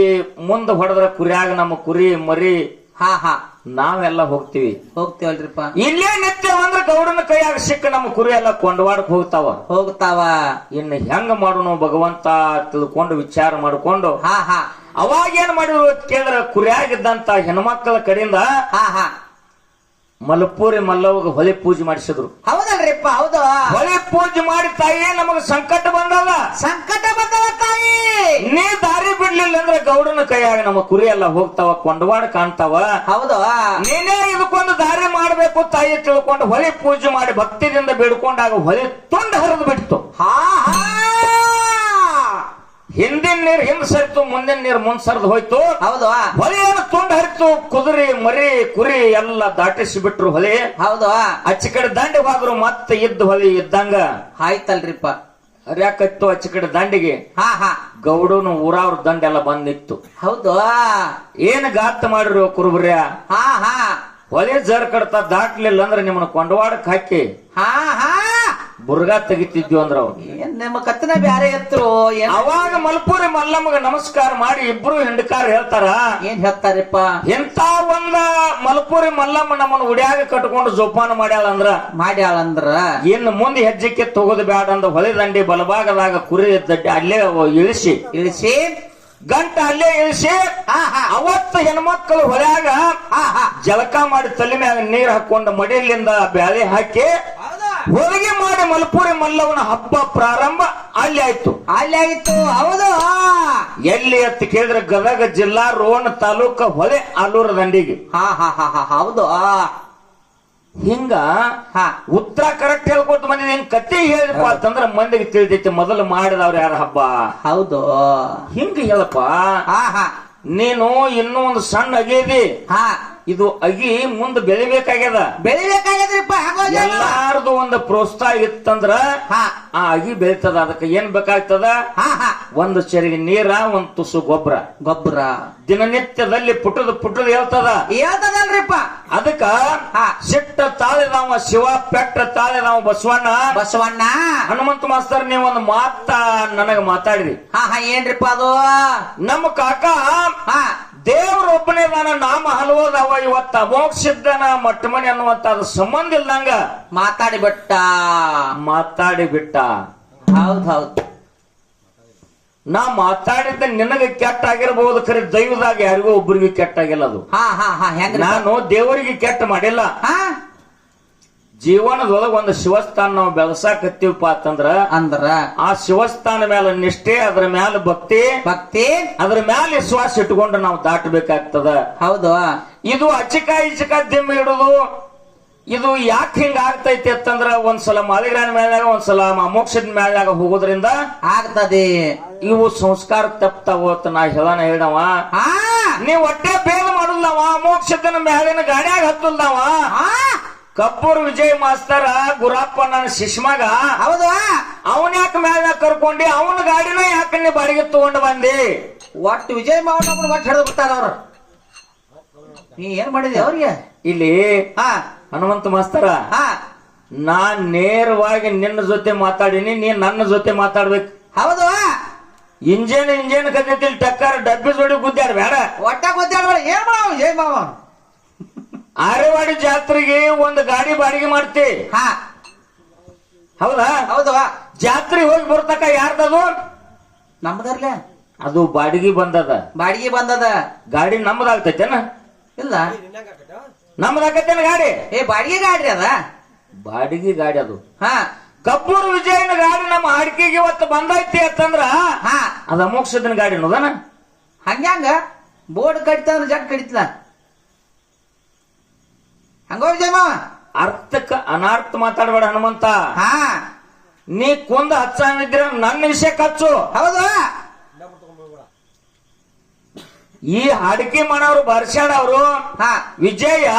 B: ಮುಂದೆ ಹೊಡೆದ್ರ ಕುರಿಯಾಗ ನಮ್ಮ ಕುರಿ ಮರಿ
A: ಹಾ ಹಾ
B: ನಾವೆಲ್ಲ
A: ಹೋಗ್ತೀವಲ್ರಿಪ್ಪ.
B: ಇಲ್ಲೇ ನಿತ್ಯವಂದ್ರ ಗೌಡನ ಕೈಯಾಗ ಸಿಕ್ಕ ನಮ್ಮ ಕುರಿ ಎಲ್ಲ ಕೊಂಡವಾಡಕ್ ಹೋಗ್ತಾವ. ಇನ್ನು ಹೆಂಗ ಮಾಡೋಣ ಭಗವಂತ ತಿಳ್ಕೊಂಡು ವಿಚಾರ ಮಾಡ್ಕೊಂಡು ಅವಾಗ ಏನ್ ಮಾಡಿದ್ರು ಕೇಳಿದ್ರ, ಕುರಿಯಾಗಿದ್ದಂತ ಹೆಣ್ಮಕ್ಳ ಕಡೆಯಿಂದ ಮಲ್ಪೂರಿ ಮಲ್ಲವ್ಗ ಹೊಳೆ ಪೂಜೆ ಮಾಡಿಸಿದ್ರು.
A: ಹೌದಲ್ರಿಪ್ಪ. ಹೌದು.
B: ಹೊಳೆ ಪೂಜೆ ಮಾಡಿ ತಾಯಿ ನಮಗ ಸಂಕಟ ಬಂದದ
A: ತಾಯಿ,
B: ನೀ ದಾರಿ ಬಿಡ್ಲಿಲ್ಲ ಅಂದ್ರೆ ಗೌಡನ ಕೈಯಾಗ ನಮ್ಮ ಕುರಿ ಎಲ್ಲ ಹೋಗ್ತಾವ, ಕೊಂಡವಾಡ ಕಾಣ್ತಾವ.
A: ಹೌದು. ನೀನೇ
B: ಇದಕ್ಕೊಂದು ದಾರಿ ಮಾಡ್ಬೇಕು ತಾಯಿ ತಿಳ್ಕೊಂಡು ಹೊಳೆ ಪೂಜೆ ಮಾಡಿ ಭಕ್ತಿದಿಂದ ಬೇಡ್ಕೊಂಡಾಗ ಹೊಳೆ ತುಂಡ ಹರಿದು ಬಿಡ್ತು. ಹಿಂದಿನ ನೀರ್ ಹಿಂದ್ ಸರಿತು, ಮುಂದಿನ ನೀರ್ ಮುಂದ್ ಸರಿದು ಹೋಯ್ತು.
A: ಹೌದು.
B: ಹೊಳೆಯನ್ನು ತುಂಡ ಹರಿತು. ಕುದುರೆ ಮರಿ ಕುರಿ ಎಲ್ಲ ದಾಟಿಸಿ ಬಿಟ್ರು ಹೊಳೆ.
A: ಹೌದು.
B: ಅಚ್ಚ ಕಡೆ ದಂಡಿಗೆ ಹೋದ್ರು, ಮತ್ತೆ ಇದ್ದ ಹೊಳೆ ಇದ್ದಂಗ
A: ಆಯ್ತಲ್ರಿಪ್ಪ.
B: ಹರಿಯಾಕತ್ತು ಅಚ್ಚ ಕಡೆ ದಂಡಿಗೆ. ಗೌಡನು ಊರವ್ರ ದಂಡ ಎಲ್ಲ ಬಂದಿತ್ತು.
A: ಹೌದು.
B: ಏನ್ ಗಾತ ಮಾಡಿರು ಕುರುಬ್ರ್ಯ. ಹೊಳೆ ಜರ್ ಕಡ್ತಾ ದಾಟ್ಲಿಲ್ಲ ಅಂದ್ರೆ ನಿಮ್ಮನ್ನ ಕೊಂಡವಾಡಕ್ ಹಾಕಿ ಬುರ್ಗಾ ತೆಗಿತಿದ್ವಿ ಅಂದ್ರ ಅವ್ರು.
A: ನಿಮ್ಮ ಕತ್ತನ ಬ್ಯಾರೆ ಎತ್ತರು.
B: ಅವಾಗ ಮಲ್ಪೂರಿ ಮಲ್ಲಮ್ಮಗ ನಮಸ್ಕಾರ ಮಾಡಿ ಇಬ್ರು ಹೆಂಡಕಾರ ಹೇಳ್ತಾರ.
A: ಏನ್ ಹೇಳ್ತಾರಪ್ಪ?
B: ಎಂತ ಒಂದ ಮಲ್ಪೂರಿ ಮಲ್ಲಮ್ಮ ನಮ್ಮನ್ನ ಉಡ್ಯಾಗ ಕಟ್ಕೊಂಡು ಜೋಪಾನ ಮಾಡ್ಯಾಳಂದ್ರ ಇನ್ನು ಮುಂದೆ ಹೆಜ್ಜೆಕ್ಕೆ ತಗೋದು ಬ್ಯಾಡ ಅಂದ ಹೊಳೆ ದಂಡಿ ಬಲಭಾಗದಾಗ ಕುರಿ ದಡ್ಡಿ ಅಲ್ಲೇ ಇಳಿಸಿ ಗಂಟ ಅಲ್ಲೇ ಇಳಿಸಿ ಅವತ್ತು ಹೆಣ್ಮಕ್ಳು ಹೊಳ್ಯಾಗ ಜಳಕ ಮಾಡಿ ತಲೆ ಮ್ಯಾಗ ನೀರ್ ಹಾಕೊಂಡು ಮಡಿಲಿಂದ ಬ್ಯಾಳೆ ಹಾಕಿ ಹೋಳಿಗೆ ಮಾಡಿ ಮಲ್ಪೂರಿ ಮಲ್ಲವನ ಹಬ್ಬ ಪ್ರಾರಂಭ ಅಲ್ಲಿ ಆಯ್ತು.
A: ಹೌದು.
B: ಎಲ್ಲಿ ಅಂತ ಕೇಳಿದ್ರೆ ಗದಗ ಜಿಲ್ಲಾ ರೋಣ ತಾಲೂಕ ಹೊಳೆ ಆಲೂರ ದಂಡಿಗೆ.
A: ಹೌದು.
B: ಹಿಂಗ ಉತ್ತರ ಕರೆಕ್ಟ್ ಹೇಳ್ಕೊತ ಬಂದಿದೆ. ಹಿಂಗ್ ಕತೆ ಹೇಳಿದಪ್ಪ ಅಂತಂದ್ರ ಮಂದಿಗೆ ತಿಳಿದೈತಿ ಮೊದಲು ಮಾಡಿದವ್ರ ಯಾರ ಹಬ್ಬ. ಹೌದು. ಹಿಂಗ ಹೇಳಪ್ಪ. ನೀನು ಇನ್ನೂ ಒಂದು ಸಣ್ಣ ಅಗಿದಿ. ಇದು ಅಗಿ ಮುಂದೆ ಬೆಳಿಬೇಕಾಗ್ಯದ್ರಿಪ್ಪ. ಎಲ್ಲಾರ್ದು ಒಂದು ಪ್ರೋತ್ಸಾಹ ಇತ್ತಂದ್ರ ಆ ಅಗಿ ಬೆಳಿತದ. ಅದಕ್ಕೆ ಏನ್ ಬೇಕಾಗ್ತದ? ಒಂದು ಚರಿಗೆ ನೀರ, ಒಂದ್ ತುಸು ಗೊಬ್ಬರ ದಿನನಿತ್ಯದಲ್ಲಿ ಪುಟದ ಹೇಳ್ತದಲ್ರಿಪ್ಪ. ಅದಕ್ಕ ಸಿಟ್ಟ ತಾಳಿದವ ಶಿವ, ಪೆಟ್ಟ ತಾಳಿದವ ಬಸವಣ್ಣ. ಹನುಮಂತ ಮಾಸ್ತರ್ ನೀವ್ ಒಂದು ಮಾತ ನನಗ ಮಾತಾಡಿರಿ.
A: ಏನ್ರಿಪ್ಪ ಅದು?
B: ನಮ್ಮ ಕಾಕ ದೇವ್ರೊಬ್ಬನೇ ನಾನು ನಾಮ ಹಲವೋದವ, ಇವತ್ತ ಅಮೋಕ್ಷಿದ್ದನ ಮಟ್ಟಮನಿ ಅನ್ನುವಂತ ಅದು ಸಂಬಂಧ ಇಲ್ದಂಗ ಮಾತಾಡಿ ಬಿಟ್ಟ.
A: ಹೌದೌದು.
B: ನಾ ಮಾತಾಡಿದ್ದ ನಿನಗೆ ಕೆಟ್ಟ ಆಗಿರಬಹುದು, ಖರೆ ದೈವದಾಗ ಯಾರಿಗೂ ಒಬ್ಬರಿಗೆ ಕೆಟ್ಟ ಆಗಿಲ್ಲ ಅದು. ನಾನು ದೇವರಿಗೆ ಕೆಟ್ಟ ಮಾಡಿಲ್ಲ. ಜೀವನದೊಳಗ ಒಂದು ಶಿವಸ್ಥಾನ ನಾವು ಬೆಳಸಾಕತ್ತೀವಪ್ಪ ಅಂತಂದ್ರ ಆ ಶಿವಸ್ಥಾನ ಮೇಲೆ ನಿಷ್ಠೆ, ಅದ್ರ ಮ್ಯಾಲ ಭಕ್ತಿ, ಅದ್ರ ಮ್ಯಾಲ ವಿಶ್ವಾಸ ಇಟ್ಕೊಂಡು ನಾವು ದಾಟಬೇಕಾಗ್ತದ.
A: ಹೌದು.
B: ಇದು ಅಚಿಕ ಇಚಿಕ ದಿಮ್ಮಿ ಇಡುದು ಇದು ಯಾಕೆ ಹಿಂಗ ಆಗ್ತೈತಿ ಅಂತಂದ್ರ ಒಂದ್ಸಲ ಮಾಳಿಗ್ರಾನ ಮೇಲಾಗ, ಒಂದ್ಸಲ ಮೋಕ್ಷದ ಮೇಲಾಗ ಹೋಗೋದ್ರಿಂದ
A: ಆಗ್ತದೆ.
B: ಇವು ಸಂಸ್ಕಾರ ತಪ್ತಾವ ಅಂತ ನಾ ಹೇಳವ. ನೀವ್ ಹೊಟ್ಟೆ ಬೇಗ ಮಾಡುದವ, ಮೋಕ್ಷದನ ಮೇಲಿನ ಗಾಡಿಯಾಗ ಹತ್ತಲ್ದವ. ಕಬ್ಬೂರ್ ವಿಜಯ್ ಮಾಸ್ತರ್ ಗುರಪ್ಪ ನನ್ನ ಶಿಷ್ಮಗ.
A: ಹೌದು.
B: ಅವನ್ ಯಾಕೆ ಮ್ಯಾಲ ಕರ್ಕೊಂಡಿ, ಅವನ ಗಾಡಿನ ಯಾಕೆ ನೀ ಬಾಡಿಗೆ ತಗೊಂಡು ಬಂದಿ?
A: ಒಟ್ಟು ವಿಜಯ್ ಮಾವನ ಒಟ್ಟು ಹಿಡಿದು ಬಿಟ್ಟಾರ ಅವ್ರ. ನೀ ಏನ್ ಮಾಡಿದೆ ಅವ್ರಿಗೆ?
B: ಇಲ್ಲಿ ಹನುಮಂತ ಮಾಸ್ತರ, ನಾನ್ ನೇರವಾಗಿ ನಿನ್ನ ಜೊತೆ ಮಾತಾಡಿನಿ, ನೀ ನನ್ನ ಜೊತೆ ಮಾತಾಡ್ಬೇಕು.
A: ಹೌದು.
B: ಇಂಜನ್ ಕತ್ತಿಲ್ ಟಕ್ಕರ್ ಡಬ್ಬಿ ಜೋಡಿ ಗುದ್ದಾರ ಬೇಡ
A: ಒಟ್ಟ ಗೊತ್ತಾಡ್ಬೇಡ ಏನ್ ಮಾವ ಏ ಮಾವ
B: ಆರೆವಾಡಿ ಜಾತ್ರೆಗೆ ಒಂದು ಗಾಡಿ ಬಾಡಿಗೆ ಮಾಡ್ತಿ
A: ಹಾ
B: ಹೌದಾ
A: ಹೌದು
B: ಜಾತ್ರೆ ಹೋಗಿ ಬರ್ತಕ್ಕ ಯಾರ್ದದು
A: ನಮ್ದರ್ಲೆ
B: ಅದು ಬಾಡಿಗೆ ಬಂದದ
A: ಬಾಡಿಗೆ ಬಂದದ
B: ಗಾಡಿ ನಮ್ಮದಾಗ್ತೈತೇನ
A: ಇಲ್ಲ
B: ನಮ್ಮದಾಗತ್ತೇನ ಗಾಡಿ
A: ಏ ಬಾಡಿಗೆ ಗಾಡ್ರಿ ಅದ
B: ಬಾಡಿಗೆ ಗಾಡಿ ಅದು
A: ಹಾ
B: ಕಬ್ಬೂರು ವಿಜಯನ ಗಾಡಿ ನಮ್ಮ ಅಡಿಕೆಗೆ ಇವತ್ತು ಬಂದೈತಿ ಅಂತಂದ್ರ
A: ಹಾ
B: ಅದ ಮೋಕ್ಷದನ ಗಾಡಿ ಅನ್ನೋದನ
A: ಹಂಗ್ಯಾಂಗ ಬೋರ್ಡ್ ಕಡಿತ ಜಟ್ ಕಡಿತಲ ಹಂಗೋ ವಿಜಯ ಮಾವ
B: ಅರ್ಥಕ್ಕ ಅನಾರ್ಥ ಮಾತಾಡಬೇಡ ಹನುಮಂತ
A: ಹಾ
B: ನೀ ಕೊಂದ ಹಚ್ಚಿದ್ರ ನನ್ನ ವಿಷಯ ಹಚ್ಚು
A: ಹೌದು
B: ಈ ಅಡಿಕೆ ಮಾಡೋರು ಬರ್ಸಾಡ ಅವರು
A: ಹಾ
B: ವಿಜಯ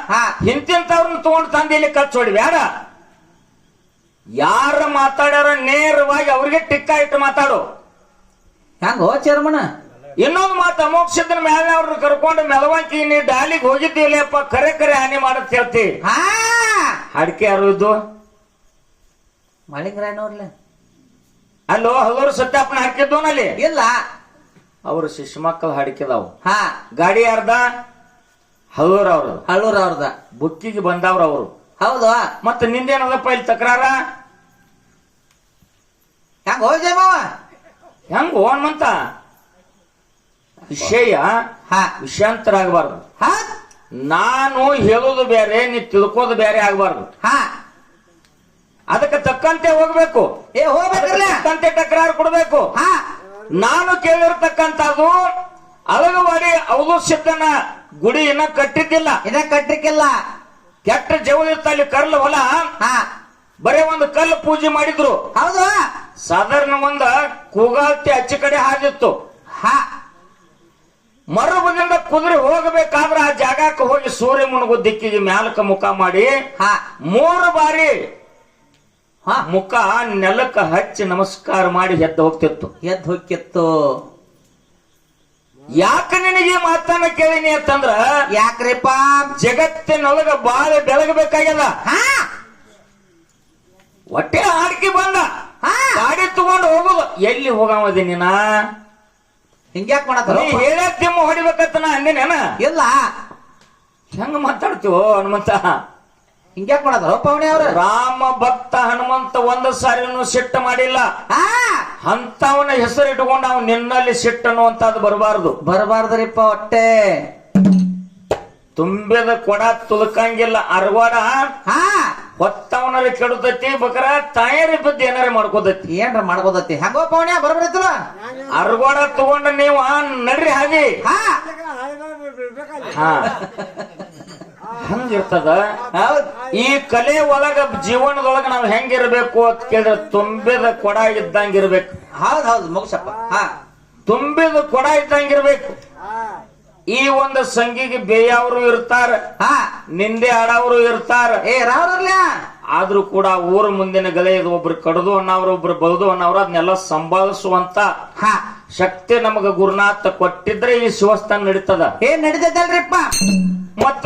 A: ಹಾ
B: ಇಂತಿಂತವ್ರನ್ನ ತಗೊಂಡು ತಂದು ಇಲ್ಲಿ ಕಚ್ಚೋಡಿ ಬೇಡ ಯಾರ ಮಾತಾಡ್ಯಾರ ನೇರವಾಗಿ ಅವ್ರಿಗೆ ಟಿಕ್ಕ ಇಟ್ಟು ಮಾತಾಡು
A: ಹೆಂಗೋ ಚೇರ್ಮನ್
B: ಇನ್ನೊಂದು ಮಾತು ಅಮೋಕ್ಷದ ಮೇಲೆ ಅವ್ರನ್ನ ಕರ್ಕೊಂಡು ಮೆಲವಂಕಿ ನೀ ಡಾಲಿಗೆ ಹೋಗಿದ್ದೀಯಲ್ಲಪ್ಪ ಕರೆ ಕರೆ ಹಾನಿ ಮಾಡತ್ ಹೇಳ್ತಿ
A: ಹಾ
B: ಅಡಿಕೆ ಯಾರು ಇದ್ದು
A: ಮಳಿಂಗರಾಯನವ್ರಲ್ಲ
B: ಅಲ್ಲೋ ಹಲವರು ಸತ್ಯಾಪನ ಹಾಕಿದ್ದೋನಲ್ಲಿ
A: ಇಲ್ಲ
B: ಅವ್ರು ಶಿಶು ಮಕ್ಕಳು ಹಾಡಿಕೆದಾವು
A: ಹಾ
B: ಗಾಡಿ ಯಾರ್ದ ಹಲವರು ಅವ್ರದ್ದು
A: ಹಳ್ಳೂರ್ ಅವ್ರದ
B: ಬುಕ್ಕಿಗೆ ಬಂದವ್ರ ಅವರು
A: ಹೌದು
B: ಮತ್ತೆ ನಿಂದೇನದಪ್ಪ ಇಲ್ಲಿ ತಕರಾರ
A: ಹೆಂಗೋ ವಿಜಯ ಮಾವ
B: ಹೆಂಗೋ ಹನುಮಂತ ವಿಷಯ
A: ಹಾ
B: ವಿಷಯಾಂತರ ಆಗಬಾರ್ದು
A: ಹಾ
B: ನಾನು ಹೇಳೋದು ಬೇರೆ ನೀ ತಿಳ್ಕೋದು ಬೇರೆ ಆಗಬಾರ್ದು
A: ಹಾ
B: ಅದಕ್ಕೆ ತಕ್ಕಂತೆ ಹೋಗ್ಬೇಕು
A: ಏ ಹೋಗ್ಬೇಕಲ್ಲ
B: ತಕ್ಕಂತೆ ತಕರಾರು ಕೊಡ್ಬೇಕು
A: ಹಾ
B: ನಾನು ಕೇಳಿರ್ತಕ್ಕಂಥದ್ದು ಅಳಗವಾಡಿ ಅವಧೂಷಿತನ ಗುಡಿ ಇನ್ನ ಕಟ್ಟಿದ್ದಿಲ್ಲ
A: ಇನ್ನ ಕಟ್ರಿಕ್ಕಿಲ್ಲ
B: ಕೆಟ್ಟ ಜವಳಿರ್ತ ಅಲ್ಲಿ ಕರ್ಲು ಹೊಲ
A: ಹಾ
B: ಬರೇ ಒಂದು ಕಲ್ಲು ಪೂಜೆ ಮಾಡಿದ್ರು
A: ಹೌದು
B: ಸಾಧಾರಣ ಒಂದ ಕೂಗಾಲ್ತಿ ಅಚ್ಚ ಕಡೆ ಹಾದಿತ್ತು
A: ಹಾ
B: ಮರುಬದಿಂದ ಕುದುರೆ ಹೋಗಬೇಕಾದ್ರೆ ಆ ಜಾಗಕ್ಕೆ ಹೋಗಿ ಸೂರ್ಯ ಮುಣಗು ದಿಕ್ಕಿಗೆ ಮ್ಯಾಲಕ ಮುಖ ಮಾಡಿ
A: ಹಾ
B: 3 ಬಾರಿ
A: ಹಾ
B: ಮುಖ ನೆಲಕ್ಕ ಹಚ್ಚಿ ನಮಸ್ಕಾರ ಮಾಡಿ ಎದ್ದು ಹೋಗ್ತಿತ್ತು
A: ಎದ್ದು ಹೊಕ್ಕಿತ್ತು
B: ಯಾಕೆ ನಿನಗೆ ಈ ಮಾತನ್ನ ಕೇಳಿನಿ ಅಂತಂದ್ರ
A: ಯಾಕ್ರಿಪ್ಪ
B: ಜಗತ್ತಿನೊಳಗ ಬಾಳ ಬೆಳಗಬೇಕಾಗ್ಯದ
A: ಹಾ
B: ಹೊಟ್ಟೆ ಹಾಡಿಕೆ ಬಂದ
A: ಹಾ
B: ಗಾಡಿ ತಗೊಂಡು ಹೋಗುದು ಎಲ್ಲಿ ಹೋಗಾಮದಿ ನೀನ
A: ಹಿಂಗ್ಯಾಕ್ ಮಾಡತ್ತಾರ
B: ನೀ ಹೇಳೇ ತಿಮ್ಮ ಹೊಡಿಬೇಕಂತ ನಾ ಅಂದಿನೇನ
A: ಇಲ್ಲ
B: ಹೆಂಗ ಮಾತಾಡ್ತೀವೋ ಹನುಮಂತ
A: ಹಿಂಗ್ಯಾಕ್ ಮಾಡತ್ತಾರ ಪವಣಿ ಅವ್ರ
B: ರಾಮ ಭಕ್ತ ಹನುಮಂತ ಒಂದು ಸಾರಿನೂ ಸಿಟ್ಟು ಮಾಡಿಲ್ಲ
A: ಹಾ
B: ಅಂತವನ ಹೆಸರು ಇಟ್ಕೊಂಡು ಅವ್ನು ನಿನ್ನಲ್ಲಿ ಸಿಟ್ಟು ಅನ್ನುವಂತದ್ದು ಬರಬಾರದು
A: ಬರಬಾರ್ದ್ರಿಪ್ಪ ಹೊಟ್ಟೆ
B: ತುಂಬಿದ ಕೊಡ ತುಲ್ಕಂಗಿಲ್ಲ ಅರವಾಡ
A: ಹಾ
B: ಹೊತ್ತವನಲ್ಲಿ ಕೆಡುತ್ತೈತಿ ಬಕರ ತಾಯರಿ ಬುದ್ಧಿ ಏನಾರ ಮಾಡ್ಕೋದೈತಿ
A: ಏನ್ರ ಮಾಡ್ಬೋದತ್ತಿ ಹೆಂಗೋ ಪವಣ್ಯ ಬರಬರಿತ್ತಲ್ಲ
B: ಅರಗೋಡ ತಗೊಂಡ ನೀವು ನಡ್ರಿ ಹಾಗೆ
A: ಹಾ
B: ಹಾ ಹಂಗಿರ್ತದ
A: ಹೌದ್
B: ಈ ಕಲೆ ಒಳಗ ಜೀವನದೊಳಗ ನಾವು ಹೆಂಗಿರ್ಬೇಕು ಅಂತ ಕೇಳಿದ್ರೆ ತುಂಬಿದ ಕೊಡ ಇದ್ದಂಗಿರ್ಬೇಕು
A: ಹೌದ್ ಹೌದು ಮುಗಿಸಪ್ಪ ಹಾ
B: ತುಂಬಿದ ಕೊಡ ಇದ್ದಂಗಿರ್ಬೇಕು ಈ ಒಂದು ಸಂಗಿಗೆ ಬೇಯವರು ಇರ್ತಾರ
A: ಹಾ
B: ನಿಂದೆ ಆಡವರು ಇರ್ತಾರ
A: ಏ ರಾವ್ರಲ್ಲ
B: ಆದ್ರೂ ಕೂಡ ಊರ ಮುಂದಿನ ಗಲೆಯದು ಒಬ್ರು ಕಡದು ಅನ್ನವ್ರು ಒಬ್ರು ಬೌದು ಅನ್ನವ್ರು ಅದನ್ನೆಲ್ಲ ಸಂಭಾಳಿಸುವಂತ
A: ಹಾ
B: ಶಕ್ತಿ ನಮಗ ಗುರುನಾಥ ಕೊಟ್ಟಿದ್ರೆ ಈ ಶಿವಸ್ಥಾನ ನಡೀತದ
A: ಏನ್ ನಡೀತೈತಲ್ರಿಪ್ಪ
B: ಮತ್ತ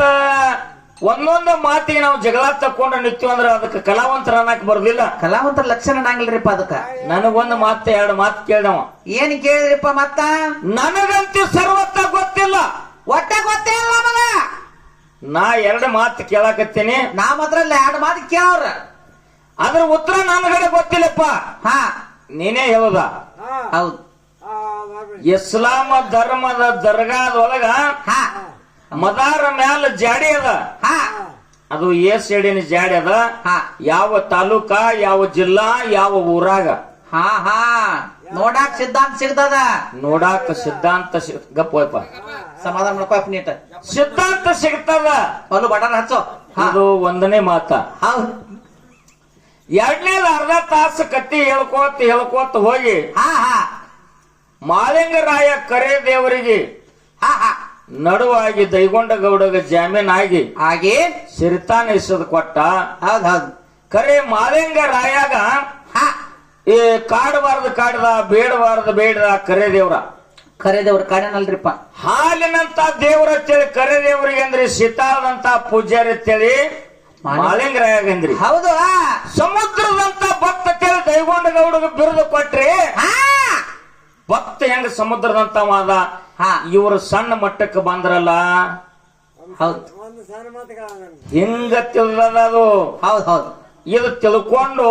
B: ಒಂದೊಂದು ಮಾತಿಗೆ ನಾವು ಜಗಳ ತಕೊಂಡ ನಿಂತೀವಿ ಅಂದ್ರೆ ಅದಕ್ಕೆ ಕಲಾವಂತರ ಅನ್ನಕ್ ಬರುದಿಲ್ಲ
A: ಕಲಾವಂತರ ಲಕ್ಷಣ ನಂಗಿಲ್ರಿಪ್ಪ ಅದಕ್ಕ
B: ನನಗೊಂದು ಮಾತು 2 ಮಾತು ಕೇಳ್ದವ
A: ಏನ್ ಕೇಳಿದ್ರಿಪ್ಪ ಮತ್ತ
B: ನನಗಂತೂ ಸರ್ವತ್ತ ಗೊತ್ತಿಲ್ಲ
A: ಒಟ್ಟ ಗೊತ್ತೇ ಇಲ್ಲ ಮಗ
B: ನಾ 2 ಮಾತು ಕೇಳಾಕತ್ತೀನಿ
A: ನಾ ಮಾತ್ರ 2 ಮಾತು ಕೇಳವ್ರ
B: ಅದ್ರ ಉತ್ತರ ನನಗಡೆ ಗೊತ್ತಿಲ್ಲಪ್ಪ
A: ಹಾ
B: ನೀನೇ ಹೇಳುದ
A: ಹೌದು
B: ಇಸ್ಲಾಮ ಧರ್ಮದ ದರ್ಗಾದೊಳಗ
A: ಹಾ
B: ಮದಾರ ಮ್ಯಾಲ ಜಾಡಿ ಅದ
A: ಹಾ
B: ಅದು ಏಡಿನ ಜಾಡಿ ಅದ
A: ಹಾ
B: ಯಾವ ತಾಲೂಕ ಯಾವ ಜಿಲ್ಲಾ ಯಾವ ಊರಾಗ
A: ಹಾ ಹಾ ನೋಡಾಕ್ ಸಿದ್ಧಾಂತ ಸಿಗ್ತದ
B: ನೋಡಾಕ ಸಿದ್ಧಾಂತ ಗಪ್ಪ
A: ಸಮಾಧಾನ ಮಾಡ್ಕೊಪ್ಪ ನೀಟ
B: ಸಿದ್ಧಾಂತ ಸಿಗ್ತದ
A: ಹೊಲು ಬಟನ್ ಹಚ್ಚೋ
B: ಅದು 1ನೇ ಮಾತ
A: ಹೌದು
B: 2ನೇದು ಅರ್ಧ ತಾಸು ಕತ್ತಿ ಹೇಳ್ಕೋತ ಹೋಗಿ
A: ಹಾ ಹಾ
B: ಮಾಲಿಂಗರಾಯ ಕರೆ ದೇವರಿಗೆ
A: ಹಾ ಹಾ
B: ನಡುವಾಗಿ ದೈಗೊಂಡ ಗೌಡಗ ಜಾಮೀನ್ ಆಗಿ
A: ಹಾಗೆ
B: ಸಿರಿತಾನ ಇಸದ್ ಕೊಟ್ಟ
A: ಹೌದ್ ಹೌದು
B: ಕರೆ ಮಾಲಿಂಗರಾಯಾಗ
A: ಹಾ
B: ಈ ಕಾಡಬಾರ್ದು ಬೇಡದ ಕರೆ ದೇವ್ರ
A: ಕರೆದವ್ರ ಕಾಡನಲ್ರಿಪ್ಪ
B: ಹಾಲಿನಂತ ದೇವ್ರ ಅಂತೇಳಿ ಕರೆ ದೇವ್ರಿಗೆ ಅಂದ್ರಿ ಸೀತಾಳದಂತ ಪೂಜಾರಿ ಅಂತೇಳಿ ಮಾಲಿಂಗರಾಯಾಗ ಅಂದ್ರಿ
A: ಹೌದು
B: ಸಮುದ್ರದಂತ ಭಕ್ತ ಅಂತೇಳಿ ದೈಗೊಂಡ ಗೌಡಗ ಬಿರುದು ಕೊಟ್ರಿ
A: ಹಾ
B: ಭಕ್ತ ಹೆಂಗ ಸಮುದ್ರದಂತವಾದ ಇವರು ಸಣ್ಣ ಮಟ್ಟಕ್ಕೆ ಬಂದ್ರಲ್ಲ.
A: ಹೌದು,
B: ಹಿಂಗ ತಿಳಿದ ಅದು.
A: ಹೌದ್ ಹೌದು.
B: ಇದು ತಿಳ್ಕೊಂಡು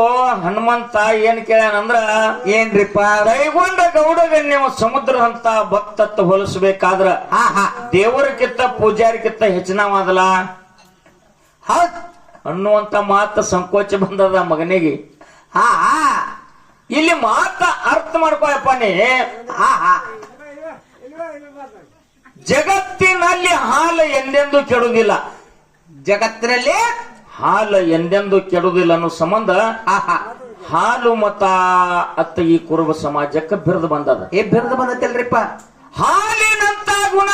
B: ಹನುಮಂತ ಏನ್ ಕೇಳ್ಯಾನಂದ್ರ,
A: ಏನ್ರಿಪ್ಪ?
B: ದೈಗೊಂಡ ಗೌಡಗ ನೀವು ಸಮುದ್ರದಂತ ಭಕ್ತತ್ವ ಹೋಲಿಸಬೇಕಾದ್ರ ದೇವರಕ್ಕಿಂತ ಪೂಜಾರಿಕ್ಕಿಂತ ಹೆಚ್ಚಿನವಾದಲ್ಲ
A: ಹೌದ್
B: ಅನ್ನುವಂತ ಮಾತು ಸಂಕೋಚ ಬಂದದ ಮಗನಿಗೆ. ಇಲ್ಲಿ ಮಾತ ಅರ್ಥ ಮಾಡ್ಕೋಯಪ್ಪ ನೀ. ಜಗತ್ತಿನಲ್ಲಿ ಹಾಲು ಎಂದೆಂದು ಕೆಡುವುದಿಲ್ಲ,
A: ಜಗತ್ತಿನಲ್ಲಿ
B: ಹಾಲು ಎಂದೆಂದು ಕೆಡುವುದಿಲ್ಲ ಅನ್ನೋ ಸಂಬಂಧ ಹಾಲು ಮತ ಅತ್ತ ಈ ಕುರುಬ ಸಮಾಜಕ್ಕೆ ಬಿರಿದು ಬಂದದ.
A: ಬಿರಿದು ಬಂದತ್ತಲ್ರಿಪ್ಪ.
B: ಹಾಲಿನಂತ ಗುಣ,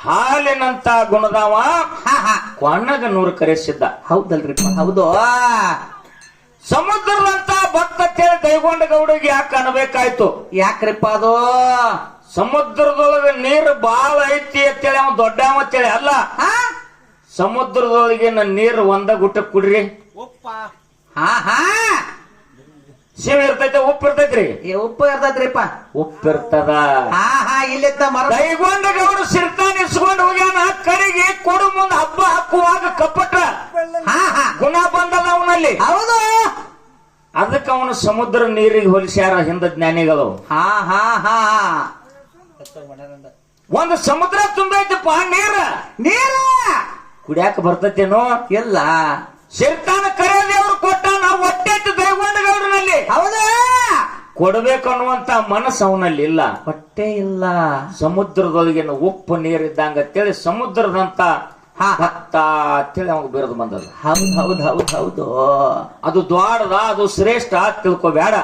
B: ಹಾಲಿನಂತ ಗುಣದವ ಕೊಣ್ಣಗ ನೂರು ಕರೆಸಿದ್ದ.
A: ಹೌದಲ್ರಿಪ್ಪ, ಹೌದು.
B: ಸಮುದ್ರದಂತ ಭಕ್ತ ತೇಳಿ ದೈಗೊಂಡ ಗೌಡಿಗೆ ಯಾಕೆ ಅನ್ಬೇಕಾಯ್ತು?
A: ಯಾಕ್ರಿಪ್ಪ ಅದು?
B: ಸಮುದ್ರದೊಳಗೆ ನೀರು ಬಾಳ ಐತಿ ಅಂತೇಳಿ ಅವ ದೊಡ್ಡವ ಅಂತೇಳಿ ಅಲ್ಲ. ಸಮುದ್ರದೊಳಗೆ ನೀರು ಒಂದ ಗುಟ್ಟ ಕುಡ್ರಿ, ಸಿಹಿ ಇರ್ತೈತೆ ಉಪ್ಪು ಇರ್ತೈತ್ರಿ?
A: ಉಪ್ಪು ಇರ್ತೈತ್ರಿಪ್ಪ.
B: ಉಪ್ಪಿರ್ತದ.
A: ಇಲ್ಲಿತ್ತ
B: ದೈಗೊಂಡ ಗೌಡು ಸಿರ್ತಾನ ಇಸ್ಕೊಂಡು ಹೋಗ್ಯಾನ. ಕಡೆಗೆ ಕೊಡು ಮುಂದೆ ಹಬ್ಬ ಹಾಕುವಾಗ ಕಪ್ಪಟ ಗುಣ ಬಂದದ ಅವನಲ್ಲಿ.
A: ಹೌದು.
B: ಅದಕ್ಕೆ ಅವನು ಸಮುದ್ರ ನೀರಿಗೆ ಹೋಲಿಸ್ಯಾರ ಹಿಂದ ಜ್ಞಾನಿಗಳು. ಒಂದು ಸಮುದ್ರ ತುಂಬೈತಪ್ಪ ನೀರ ಕುಡಿಯಾಕ ಬರ್ತೈತೇನೋ?
A: ಇಲ್ಲ.
B: ಸಿರ್ತಾನ ಕರೆ ದೇವ್ರು ಕೊಟ್ಟ, ನಾವು ಹೊಟ್ಟೆ ದೈಗೊಂಡ ಗೌಡನಲ್ಲಿ.
A: ಹೌದಾ?
B: ಕೊಡಬೇಕು ಅನ್ನುವಂತ ಮನಸ್ಸು ಅವನಲ್ಲಿ ಇಲ್ಲ,
A: ಹೊಟ್ಟೆ ಇಲ್ಲ.
B: ಸಮುದ್ರದೊಳಗಿನ ಉಪ್ಪು ನೀರಿದ್ದಂಗ ಅಂತೇಳಿ ಸಮುದ್ರದಂತ ಭಕ್ತ ಅಂತೇಳಿ ಅವಾಗ ಬಿರದು ಬಂದದ.
A: ಹೌದು ಹೌದು ಹೌದು ಹೌದು.
B: ಅದು ದ್ವಾಡದ, ಅದು ಶ್ರೇಷ್ಠ ತಿಳ್ಕೊಬೇಡ.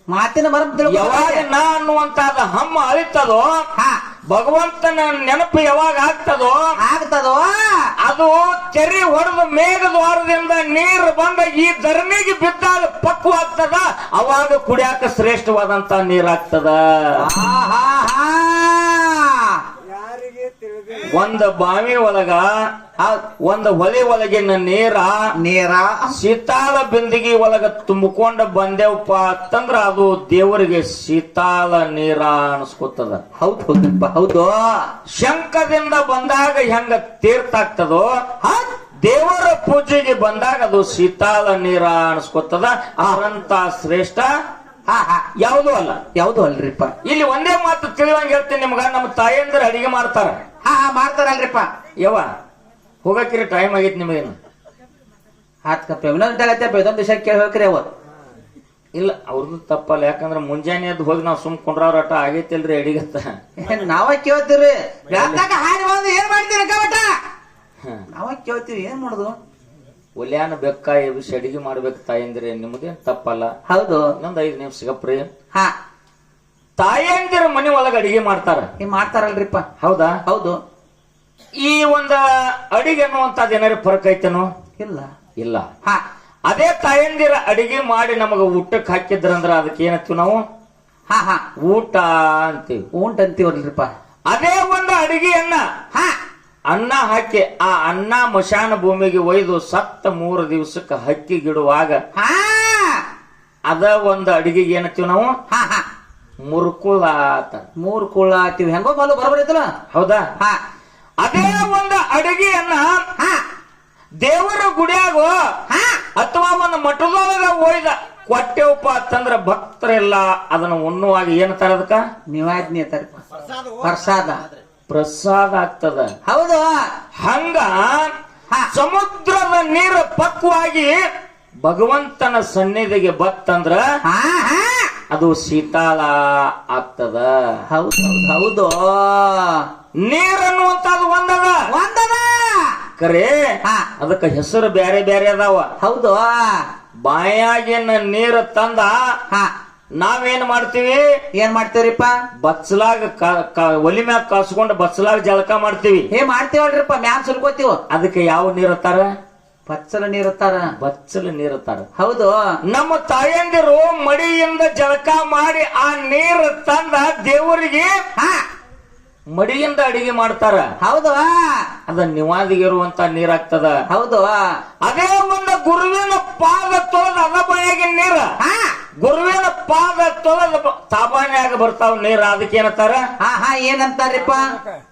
A: ಮಾತಿನ
B: ಯಾವಾಗ ನಾ ಅನ್ನುವಂತಾದ ಹಮ್ಮ ಅಳಿತದೋ, ಭಗವಂತನ ನೆನಪು ಯಾವಾಗ ಆಗ್ತದೋ ಅದು ಕೆರೆ ಹೊಡೆದ ಮೇಘದ್ವಾರದಿಂದ ನೀರು ಬಂದ ಈ ಧರಣಿಗೆ ಬಿದ್ದಾಗ ಪಕ್ವ ಆಗ್ತದ. ಅವಾಗ ಕುಡಿಯಾಕ ಶ್ರೇಷ್ಠವಾದಂತ ನೀರಾಗ್ತದ. ಒಂದು ಬಾವಿ ಒಳಗ ಒಂದು ಹೊಳೆ ಒಳಗಿನ ನೀರ ಶೀತಾಳ ಬಿಂದಿಗೆ ಒಳಗ ತುಂಬಿಕೊಂಡ ಬಂದೇವಪ್ಪ ಅಂತಂದ್ರ ಅದು ದೇವರಿಗೆ ಶೀತಾಳ ನೀರ ಅನ್ಸ್ಕೊತದ.
A: ಹೌದು ಹೌದಪ್ಪ, ಹೌದು.
B: ಶಂಕದಿಂದ ಬಂದಾಗ ಹೆಂಗ ತೀರ್ಥ ಆಗ್ತದೋ, ದೇವರ ಪೂಜೆಗೆ ಬಂದಾಗ ಅದು ಶೀತಾಳ ನೀರ ಅನ್ಸ್ಕೊತದ. ಅರಂತ ಶ್ರೇಷ್ಠ ಯಾವುದು ಅಲ್ಲ.
A: ಯಾವುದು ಅಲ್ರಿಪ್ಪ.
B: ಇಲ್ಲಿ ಒಂದೇ ಮಾತು ತಿಳಿವಂಗ ಹೇಳ್ತೀನಿ ನಿಮ್ಗ. ನಮ್ಮ ತಾಯಂದ್ರ ಅಡಿಗೆ ಮಾಡ್ತಾರ.
A: ಮಾಡ್ತಾರಲ್ರಿಪ್ಪ.
B: ಯವ್ವ ಹೋಗಕ್ಕಿರಿ, ಟೈಮ್ ಆಗೈತಿ ನಿಮಗೇನು?
A: ಇನ್ನೊಂದು ದಿವಸ ಕೇಳಿ ಹೋಗ್ರಿ ಅವ.
B: ಇಲ್ಲ, ಅವ್ರದ್ದು ತಪ್ಪಲ್ಲ. ಯಾಕಂದ್ರ ಮುಂಜಾನೆ ಎದ್ದು ಹೋಗಿ ನಾವು ಸುಮ್ ಕೊಂಡ್ರವ್ರ ಅಟ ಆಗೈತಿಲ್ರಿ ಅಡಿಗತ್ತ.
A: ನಾವ ಕೇಳ್ತೀವ್ರಿ. ಏನ್ ಮಾಡ್ತೀರಿ ಕಬಟ? ನಾವ ಕೇಳ್ತೀವಿ, ಏನ್ ಮಾಡುದು?
B: ಒಲ್ಯಾನ ಬೆಕ್ಕ ಎಬ್ಬಿಸಿ ಅಡಿಗೆ ಮಾಡ್ಬೇಕು ತಾಯಂದಿರಿ, ನಿಮ್ದೇನ್ ತಪ್ಪಲ್ಲ.
A: ಹೌದು.
B: ಇನ್ನೊಂದ್ 5 ನಿಮಿಷ ಸಿಗಪ್ರಿ. ತಾಯಂದಿರ ಮನೆ ಒಳಗ ಅಡಿಗೆ ಮಾಡ್ತಾರ.
A: ಮಾಡ್ತಾರಲ್ರಿಪ್ಪ.
B: ಹೌದಾ?
A: ಹೌದು.
B: ಈ ಒಂದ ಅಡಿಗೆ ಅನ್ನುವಂತದ್ ಏನಾರು ಫರಕ್ ಐತೇನೋ?
A: ಇಲ್ಲ
B: ಇಲ್ಲ. ಅದೇ ತಾಯಂದಿರ ಅಡಿಗೆ ಮಾಡಿ ನಮಗ ಊಟಕ್ಕೆ ಹಾಕಿದ್ರಂದ್ರ ಅದಕ್ಕೆ ಏನತ್ತೀವಿ ನಾವು? ಊಟ ಅಂತೀವಿ.
A: ಊಟ ಅಂತೀವಲ್ರಿಪ್ಪ.
B: ಅದೇ ಒಂದು ಅಡಿಗೆಯನ್ನ ಅನ್ನ ಹಾಕಿ ಆ ಅನ್ನ ಮಶಾನ ಭೂಮಿಗೆ ಒಯ್ದು ಸತ್ತ 3 ದಿವಸಕ್ಕೆ ಹಕ್ಕಿಗಿಡುವಾಗ ಅದ ಒಂದು ಅಡಿಗೆಗೆ ಏನತ್ತೀವಿ ನಾವು? ಮುರುಕುಳ ಆತ.
A: ಮುರುಕುಳ ಆತೀವಿ. ಹೆಂಗೋ ಬಾಲು ಬರಬರೈತಲ್ಲ.
B: ಹೌದಾ? ಅದೇ ಒಂದು ಅಡಿಗೆಯನ್ನ ದೇವರ ಗುಡಿಯಾಗ ಅಥವಾ ಒಂದು ಮಠದೊಳಗ ಒಯ್ದ ಕೊಟ್ಟೆವಪ್ಪ ಅಂತಂದ್ರ ಭಕ್ತರೆಲ್ಲ ಅದನ್ನ ಉಣ್ಣುವಾಗ ಏನಂತಾರ? ಅದಕ್ಕ
A: ನಿವಾಜ್ಞೆ ಅಂತಾರ. ಪ್ರಸಾದ. ಪ್ರಸಾದ
B: ಆಗ್ತದ.
A: ಹೌದು.
B: ಹಂಗ ಸಮುದ್ರದ ನೀರು ಪಕ್ವಾಗಿ ಭಗವಂತನ ಸನ್ನಿಧಿಗೆ ಬತ್ತಂದ್ರ ಅದು ಶೀತಾಳ ಆಗ್ತದ.
A: ಹೌದು ಹೌದು.
B: ನೀರನ್ನುವಂತದ್ದು ಒಂದದ ಕರೆ. ಅದಕ್ಕ ಹೆಸರು ಬ್ಯಾರೆ ಬ್ಯಾರೆ ಅದಾವ.
A: ಹೌದು.
B: ಬಾಯಾಗಿನ ನೀರು ತಂದ ನಾವೇನ್ ಮಾಡ್ತೀವಿ?
A: ಏನ್ ಮಾಡ್ತೀವ್ರಿಪ್ಪ?
B: ಬಚ್ಚಲಾಗ ಒಲಿ ಮ್ಯಾಗ ಕಾಸ್ಕೊಂಡ್ ಬಚ್ಚಲಾಗ ಜಳಕ ಮಾಡ್ತೀವಿ.
A: ಮಾಡ್ತೀವಲ್ರಿಪ್ಪ, ಮ್ಯಾಲ ಸುಲ್ಕೋತೀವ.
B: ಅದಕ್ಕೆ ಯಾವ ನೀರುತ್ತಾರ?
A: ಬಚ್ಚಲ ನೀರುತ್ತಾರ.
B: ಬಚ್ಚಲ ನೀರುತ್ತಾರ.
A: ಹೌದು.
B: ನಮ್ಮ ತಾಯಂದಿರು ಮಡಿಯಿಂದ ಜಳಕ ಮಾಡಿ ಆ ನೀರು ತಂದ ದೇವರಿಗೆ ಮಡಿಯಿಂದ ಅಡಿಗೆ ಮಾಡ್ತಾರ.
A: ಹೌದು.
B: ಅದ ನಿವಾದಿಗಿರುವಂತ ನೀರಾಗ್ತದ.
A: ಹೌದು.
B: ಅದೇ ಒಂದು ಗುರುವಿನ ಪಾದ ತೊಳೆದ ಅದ ಬಾಯಾಗಿನ ನೀರ ಗುರುವಿನ ಪಾದ ತೊಳೆದ ತಾಬಾನ್ಯಾಗ ಬರ್ತಾವ ನೀರ್ ಅದಕ್ಕೆ ಏನಂತಾರ
A: ಹಾ ಹಾ ಏನಂತಾರಿಪ್ಪ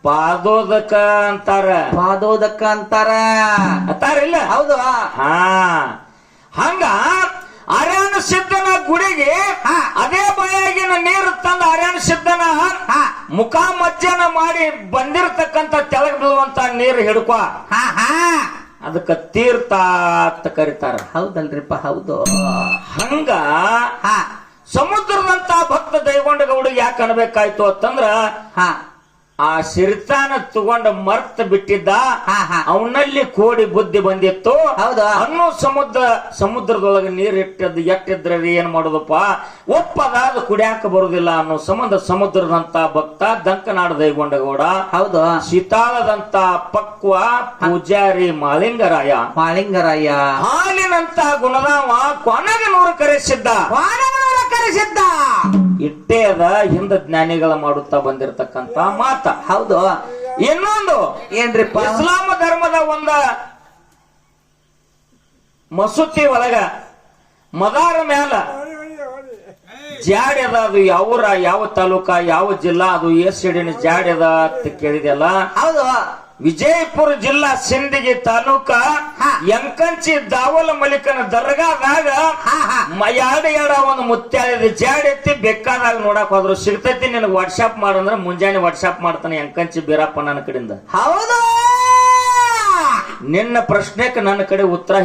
B: ಪಾದೋದಕ ಅಂತಾರ
A: ಪಾದೋದಕ
B: ಅಂತಾರಿಲ್ಲ
A: ಹೌದು
B: ಹಾ ಹಂಗ ಅರ್ಯಾಣ ಸಿದ್ಧನ ಗುಡಿಗೆ ಅದೇ ಬಾಯಾಗಿನ ನೀರು ತಂದ ಅರ್ಯಾಣ ಸಿದ್ಧನ ಮುಖ ಮಜ್ಜನ ಮಾಡಿ ಬಂದಿರತಕ್ಕಂತ ತೆಳಗ್ ಬೀಳುವಂತ ನೀರು ಹಿಡ್ಕೊ ಅದಕ್ಕ ತೀರ್ಥ ಅಂತ ಕರೀತಾರ
A: ಹೌದಲ್ರಿಪ್ಪ ಹೌದು
B: ಹಂಗ ಸಮುದ್ರದಂತ ಭಕ್ತ ದೈಗೊಂಡ ಗೌಡ ಯಾಕೆ ಅನ್ಬೇಕಾಯ್ತು ಅಂತಂದ್ರ ಆ ಸಿರಿತಾನ ತಗೊಂಡ ಮರ್ತ ಬಿಟ್ಟಿದ್ದ ಅವನಲ್ಲಿ ಕೋಡಿ ಬುದ್ಧಿ ಬಂದಿತ್ತು ಅನ್ನೋ ಸಮುದ್ರದೊಳಗೆ ನೀರ್ ಎಟ್ಟಿದ್ರೆ ಏನ್ ಮಾಡೋದಪ್ಪ ಒಪ್ಪದಾದ ಕುಡಿಯಾಕ ಬರುದಿಲ್ಲ ಅನ್ನೋ ಸಂಬಂಧ ಸಮುದ್ರದಂತ ಭಕ್ತ ದಂಕನಾಡ ದೈಗೊಂಡಗೌಡ
A: ಹೌದು
B: ಶೀತಾಳದಂತ ಪಕ್ವ ಪೂಜಾರಿ ಮಾಳಿಂಗರಾಯ ಹಾಲಿನಂತ ಗುಣದಾವ ಕೊನೆಗೆ ನೂರು ಕರೆಸಿದ್ದ ಇಟ್ಟೇ ಅದ ಹಿಂದ ಜ್ಞಾನಿಗಳ ಮಾಡುತ್ತಾ ಬಂದಿರತಕ್ಕಂತ ಮಾತ
A: ಹೌದು
B: ಇನ್ನೊಂದು
A: ಏನ್ರಿಪ್ಪ
B: ಇಸ್ಲಾಂ ಧರ್ಮದ ಒಂದ ಮಸೂತಿ ಒಳಗ ಮದಾರ ಮ್ಯಾಲ ಜಾಡಿ ಅದ ಅದು ಯಾವೂರ ಯಾವ ತಾಲೂಕ ಯಾವ ಜಿಲ್ಲಾ ಅದು ಎಷ್ಟಿನ ಜಾಡಿ ಅದ ಅಂತ ಕೇಳಿದೆಲ್ಲ
A: ಹೌದು
B: ವಿಜಯಪುರ ಜಿಲ್ಲಾ ಸಿಂದಗಿ ತಾಲೂಕ ಎಂಕಂಚಿ ದಾವಲ ಮಲಿಕನ ದರ್ಗಾದಾಗ ಎರಡು ಒಂದು ಮುತ್ಯಾದ ಜಾಡಿ ಎತ್ತಿ ಬೇಕಾದಾಗ ನೋಡಕ್ ಹೋದ್ರು ಸಿಗ್ತೈತಿ ನಿನಗೆ ವಾಟ್ಸಾಪ್ ಮಾಡಂದ್ರ ಮುಂಜಾನೆ ವಾಟ್ಸಾಪ್ ಮಾಡ್ತಾನೆ ಎಂಕಂಚಿ ಬೀರಪ್ಪ ನನ್ನ ಕಡೆಯಿಂದ
A: ಹೌದು
B: ನಿನ್ನ ಪ್ರಶ್ನೆಕ್ ನನ್ನ ಕಡೆ ಉತ್ತರ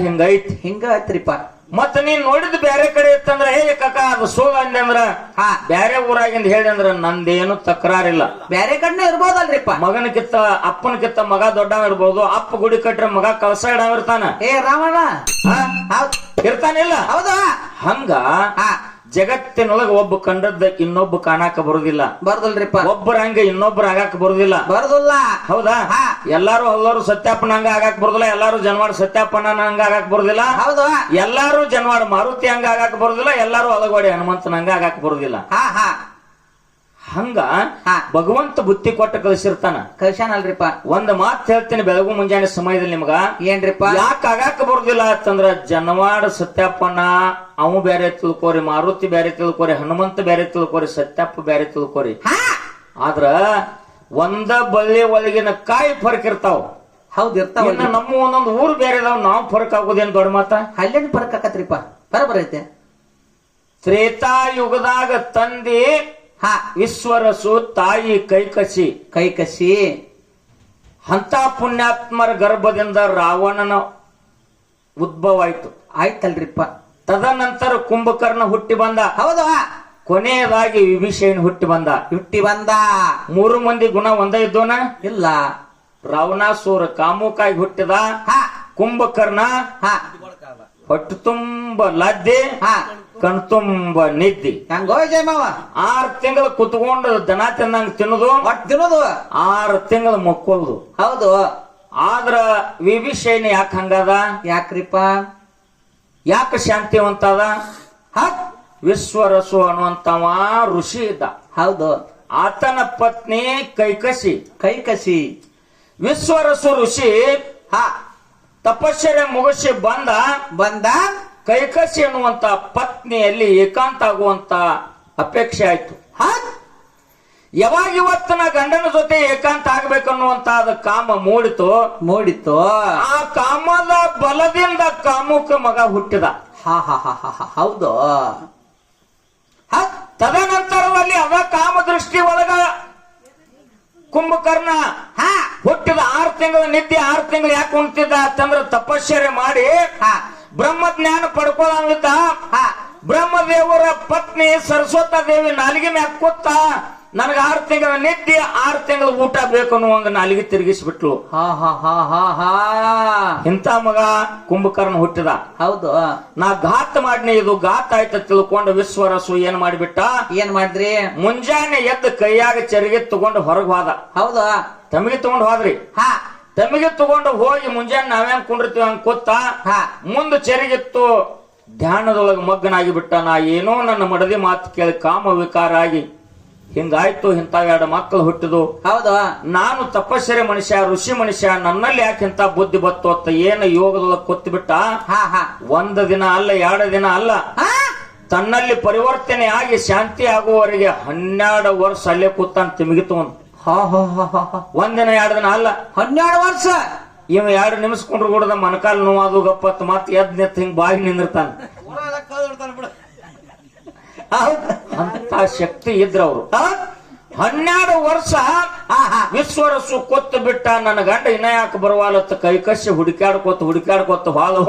A: ಹಿಂಗೈತ್ರಿಪ್ಪ
B: ಮತ್ತ ನೀನ್ ನೋಡಿದ್ ಬ್ಯಾರೆ ಕಡೆ ಇತ್ತಂದ್ರ ಹೇ ಕಕ್ಕ ಅದು ಸೋಗ ಅಂದೆ ಅಂದ್ರ ಬ್ಯಾರೆ ಊರಾಗಿಂದ ಹೇಳಿ ಅಂದ್ರ ನಂದೇನು ತಕರಾರಿಲ್ಲ
A: ಬ್ಯಾರೆ ಕಡೆ ಇರ್ಬೋದಲ್ರಿಪ್ಪ
B: ಮಗನಕಿತ್ತ ಅಪ್ಪನಕಿತ್ತ ಮಗ ದೊಡ್ಡವ ಇರ್ಬೋದು ಅಪ್ಪ ಗುಡಿ ಕಟ್ರೆ ಮಗ ಕಳಸ ಇಡವ ಇರ್ತಾನ
A: ರಾವಣ
B: ಇರ್ತಾನಿಲ್ಲ
A: ಹೌದಾ
B: ಹಂಗ ಜಗತ್ತಿನೊಳಗ ಒಬ್ಬ ಕಂಡದ್ದ ಇನ್ನೊಬ್ಬ ಕಾಣಾಕ ಬರುದಿಲ್ಲ
A: ಬರುದಿಲ್ರಿಪ್ಪ
B: ಒಬ್ಬರ ಹಂಗ ಇನ್ನೊಬ್ಬರ ಆಗಾಕ ಬರುದಿಲ್ಲ ಹೌದಾ ಎಲ್ಲಾರು ಹಲ್ಲರು ಸತ್ಯಾಪನ ಹಂಗ ಆಗಾಕ ಬರುದಿಲ್ಲ ಎಲ್ಲಾರು ಜನವಾಡ ಸತ್ಯಾಪನ ಹಂಗ ಆಗಾಕ ಬರುದಿಲ್ಲ
A: ಹೌದು
B: ಎಲ್ಲಾರು ಜನವಾಡ ಮಾರುತಿ ಹಂಗ ಆಗಾಕ ಬರುದಿಲ್ಲ ಎಲ್ಲಾರು ಅಲಗೋಡಿ ಹನುಮಂತನ ಹಂಗ ಆಗಾಕ ಬರುದಿಲ್ಲ ಹಂಗ ಭಗವಂತ ಬುದ್ಧಿ ಕೊಟ್ಟ
A: ಕಳ್ಸ್ಯಾನಲ್ರಿಪ್ಪ
B: ಒಂದ್ ಮಾತು ಹೇಳ್ತೀನಿ ಬೆಳಗು ಮುಂಜಾನೆ ಸಮಯದಲ್ಲಿ ನಿಮ್ಗ
A: ಏನ್ರಿಪ್ಪ
B: ಯಾಕೆ ಆಗಾಕ ಬರುದಿಲ್ಲ ಅಂತಂದ್ರ ಜನವಾಡ ಸತ್ಯಪ್ಪನ ಅವು ಬೇರೆ ತಿಳ್ಕೋರಿ ಮಾರುತಿ ಬೇರೆ ತಿಳ್ಕೋರಿ ಹನುಮಂತ ಬೇರೆ ತಿಳ್ಕೋರಿ ಸತ್ಯಪ್ಪ ಬೇರೆ ತಿಳ್ಕೋರಿ ಆದ್ರ ಒಂದ ಬಳ್ಳಿ ಒಳಗಿನ ಕಾಯಿ ಫರ್ಕ್ ಇರ್ತಾವ
A: ಹೌದ್ ಇರ್ತಾವ
B: ನಮ್ಮ ಒಂದೊಂದು ಊರು ಬೇರೆ ಇದಾವ್ ನಾವು ಫರ್ಕ್ ಆಗೋದೇನ್ ದೊಡ್ಡ ಮಾತ
A: ಅಲ್ಲೇನ್ ಫರ್ಕ್ ಆಕತ್ರಿಪ್ಪ ಬರಬರೈತೆ
B: ತ್ರೇತಾಯುಗದಾಗ ತಂದಿ ವಿಶ್ವರಸು ತಾಯಿ ಕೈಕಸಿ ಅಂತ ಪುಣ್ಯಾತ್ಮರ ಗರ್ಭದಿಂದ ರಾವಣನ ಉದ್ಭವ
A: ಆಯ್ತಲ್ರಿಪ್ಪ
B: ತದನಂತರ ಕುಂಭಕರ್ಣ ಹುಟ್ಟಿ ಬಂದ
A: ಹೌದಾ
B: ಕೊನೆಯದಾಗಿ ವಿಭೀಷಣ ಹುಟ್ಟಿ ಬಂದ 3 ಮಂದಿ ಗುಣ ಒಂದೇ ಇದ್ದೋನ
A: ಇಲ್ಲ
B: ರಾವಣಾಸುರ ಕಾಮುಕಾಗಿ ಹುಟ್ಟಿದ ಕುಂಭಕರ್ಣ ಹೊಟ್ಟು ತುಂಬ ಲದ್ದೆ ಕಣ್ತುಂಬ ನಿದ್ದಿ
A: ಹಂಗೋ ಜಯ ಮಾವ
B: 6 ತಿಂಗಳು ಕುತ್ಕೊಂಡು ದನ ತಿನ್ನಂಗ್ ತಿನ್ನೋದು 6 ತಿಂಗಳು ಮಕ್ಕೋದು
A: ಹೌದು
B: ಆದ್ರ ವಿಭೀಷಣ ಯಾಕೆ ಹಂಗದ
A: ಯಾಕ್ರಿಪ್ಪ
B: ಯಾಕೆ ಶಾಂತಿವಂತದ ವಿಶ್ವರಸು ಅನ್ನುವಂತವ ಋಷಿ ಇದ್ದ
A: ಹೌದು
B: ಆತನ ಪತ್ನಿ ಕೈಕಸಿ ವಿಶ್ವರಸು ಋಷಿ ತಪಶ್ಚರ್ಯ ಮುಗಿಸಿ ಬಂದ ಕೈಕಸಿ ಅನ್ನುವಂತ ಪತ್ನಿಯಲ್ಲಿ ಏಕಾಂತ ಆಗುವಂತ ಅಪೇಕ್ಷೆ ಆಯ್ತು ಯಾವಾಗ ಇವತ್ತಿನ ಗಂಡನ ಜೊತೆ ಏಕಾಂತ ಆಗ್ಬೇಕನ್ನುವಂತ ಕಾಮ ಮೂಡಿತು ಆ ಕಾಮದ ಬಲದಿಂದ ಕಾಮುಕ ಮಗ ಹುಟ್ಟಿದ
A: ಹೌದು
B: ತದನಂತರದಲ್ಲಿ ಅದ ಕಾಮ ದೃಷ್ಟಿ ಒಳಗ ಕುಂಭಕರ್ಣ ಹುಟ್ಟಿದ 6 ತಿಂಗಳ ನಿದ್ದೆ 6 ತಿಂಗಳು ಯಾಕೆ ಉಣ್ತಿದ್ದ ಅಂತಂದ್ರ ತಪಶ್ಚರ್ಯ ಮಾಡಿ ಬ್ರಹ್ಮಜ್ಞಾನ ಪಡ್ಕೊಳ್ಳಂಗಿದ್ದ ಬ್ರಹ್ಮದೇವರ ಪತ್ನಿ ಸರಸ್ವತ ದೇವಿ ನಾಲಿಗೆ ಮ್ಯಾಗ ಕೂತ ನನಗೆ 6 ತಿಂಗಳ ನಿದ್ದೆ 6 ತಿಂಗಳ ಊಟ ಬೇಕು ಅನ್ನುವಂಗ ನಾಲಿಗೆ ತಿರುಗಿಸ್ಬಿಟ್ಲು ಇಂಥ ಮಗ ಕುಂಭಕರ್ಣ ಹುಟ್ಟಿದ
A: ಹೌದು
B: ನಾ ಘಾತ ಮಾಡಿನಿ ಇದು ಘಾತ ಆಯ್ತ ತಿಳ್ಕೊಂಡು ವಿಶ್ವರಸು ಏನ್
A: ಮಾಡಿದ್ರಿ
B: ಮುಂಜಾನೆ ಎದ್ದು ಕೈಯಾಗ ಚರಿಗೆ ತಗೊಂಡು ಹೊರಗೆ ಹೋದ
A: ಹೌದು
B: ತಮಿಗೆ ತಗೊಂಡು ಹೋದ್ರಿ ತಮಿಗೆ ತಗೊಂಡು ಹೋಗಿ ಮುಂಜಾನೆ ನಾವೇನ್ ಕುಂಡಿರ್ತೀವಿ ಹಂಗ ಕೂತ ಮುಂದ ಚರಿಗಿತ್ತು ಧ್ಯಾನದೊಳಗೆ ಮಗ್ನಾಗಿ ಬಿಟ್ಟ ನಾ ಏನೋ ನನ್ನ ಮಡದಿ ಮಾತು ಕೇಳಿ ಕಾಮ ವಿಕಾರ ಆಗಿ ಹಿಂಗಾಯ್ತು ಇಂಥ 2 ಮಕ್ಕಳು ಹುಟ್ಟಿದು
A: ಹೌದು
B: ನಾನು ತಪಸ್ಸರೆ ಮನುಷ್ಯ ಋಷಿ ಮನುಷ್ಯ ನನ್ನಲ್ಲಿ ಯಾಕೆ ಇಂತ ಬುದ್ಧಿ ಬತ್ತು ಅಂತ ಏನು ಯೋಗದೊಳಗೆ ಕೊತ್ತು ಬಿಟ್ಟ 1 ದಿನ ಅಲ್ಲ 2 ದಿನ ಅಲ್ಲ ತನ್ನಲ್ಲಿ ಪರಿವರ್ತನೆ ಆಗಿ ಶಾಂತಿ ಆಗುವವರೆಗೆ 12 ವರ್ಷ ಅಲ್ಲೇ ಕೂತಾನ ತಿಮಿಗಿತು ಒಂದಿನ 2 ದಿನ ಅಲ್ಲ
A: 12 ವರ್ಷ.
B: ಇವ 2 ನಿಮಿಷ ಕೊಂಡ್ರು ಕೂಡ ಮನಕಾಲ್ ನೋವಾದು ಗಪ್ಪತ್ ಮತ್ ಎದ್ ನೆತ್ ಹಿಂಗ್ ಬಾಗಿ ನಿಂದಿರ್ತಾನ. ಅಂತ ಶಕ್ತಿ ಇದ್ರ ಅವ್ರು. 12 ವರ್ಷ ವಿಶ್ವರಸು ಕೊತ್ತು ಬಿಟ್ಟ. ನನ್ನ ಗಂಡ ಇನ್ನ ಯಾಕೆ ಬರವಾಲತ್ತ ಕೈಕಸಿ ಹುಡುಕ್ಯಾಡ್ಕೋತ ಹಾಲು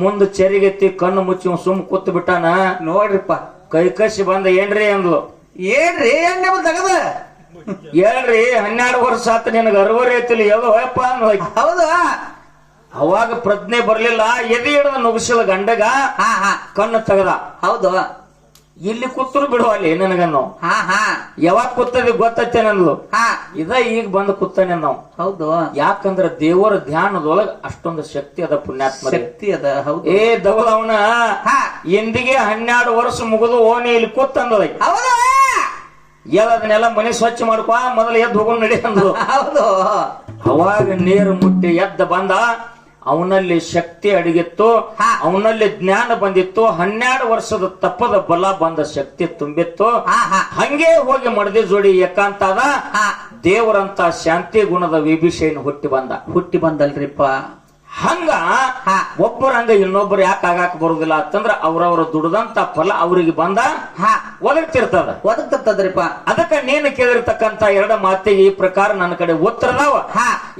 B: ಮುಂದ ಚೆರಿಗೆತ್ತಿ ಕಣ್ಣು ಮುಚ್ಚಿ ಸುಮ್ ಕೂತ್ ಬಿಟ್ಟಾನ.
A: ನೋಡ್ರಿಪ್ಪ
B: ಕೈಕಸಿ ಬಂದ ಏನ್ರಿ ಅಂದ್ಲು.
A: ಏನ್ರಿ ತಗದ
B: ಹೇಳ್ರಿ 12 ವರ್ಷ ಆತ ನಿನಗ ಅರವರಿ ಐತಿಲ್ಲ ಎಲ್ಲೋ ಯಪ್ಪ ಅಂದ.
A: ಹೌದು.
B: ಅವಾಗ ಪ್ರಜ್ಞೆ ಬರ್ಲಿಲ್ಲ. ಎದೆ ಹಿಡಿದ ನುಗ್ಸಿದ ಗಂಡಗ ಕಣ್ಣು ತೆಗದ.
A: ಹೌದು.
B: ಇಲ್ಲಿ ಕೂತರು ಬಿಡುವ ಅಲ್ಲಿ ನನಗನ್ನು ಯಾವಾಗ ಕೂತದ ಗೊತ್ತೈತೆ ನಂದು ಇದ ಈಗ ಬಂದು ಕೂತಾನೆ ನಾವು.
A: ಹೌದು.
B: ಯಾಕಂದ್ರ ದೇವರ ಧ್ಯಾನದೊಳಗ ಅಷ್ಟೊಂದು ಶಕ್ತಿ ಅದ, ಪುಣ್ಯಾತ್ಮ
A: ಶಕ್ತಿ ಅದ. ಹೌದು.
B: ಏ ದವಲವನ ಎಂದಿಗೆ 12 ವರ್ಷ ಮುಗಿದು ಓಣಿ ಇಲ್ಲಿ ಕೂತಂದ. ಅದನ್ನೆಲ್ಲ ಮನೆ ಸ್ವಚ್ಛ ಮಾಡ್ಕೊ ಮೊದಲು ಎದ್ದು ಹೋಗೋಣ ನಡಿ ಅಂದ್ರು.
A: ಹೌದು.
B: ಅವಾಗ ನೀರು ಮುಟ್ಟಿ ಎದ್ದ ಬಂದ. ಅವನಲ್ಲಿ ಶಕ್ತಿ ಅಡಗಿತ್ತು, ಅವನಲ್ಲಿ ಜ್ಞಾನ ಬಂದಿತ್ತು. 12 ವರ್ಷದ ತಪ್ಪದ ಬಲ ಬಂದ ಶಕ್ತಿ ತುಂಬಿತ್ತು. ಹಂಗೆ ಹೋಗಿ ಮಡದಿ ಜೋಡಿ ಏಕಾಂತ ಅದ. ದೇವರಂತ ಶಾಂತಿ ಗುಣದ ವಿಭೀಷಣ ಹುಟ್ಟಿ ಬಂದಲ್ರಿಪ್ಪ. ಹಂಗ ಒಬ್ಬರ ಹಂಗ ಇನ್ನೊಬ್ಬರು ಯಾಕೆ ಆಗಾಕ ಬರುದಿಲ್ಲ ಅಂತಂದ್ರ ಅವ್ರವ್ರ ದುಡ್ದಂತ ಫಲ ಅವ್ರಿಗೆ ಬಂದ
A: ಒದಗ್ತಿರ್ತದ್ರಿಪ್ಪ.
B: ಅದಕ್ಕ ನೀನು ಕೇಳಿರ್ತಕ್ಕಂತ 2 ಮಾತಿಗೆ ಈ ಪ್ರಕಾರ ನನ್ನ ಕಡೆ ಉತ್ತರದಾವ.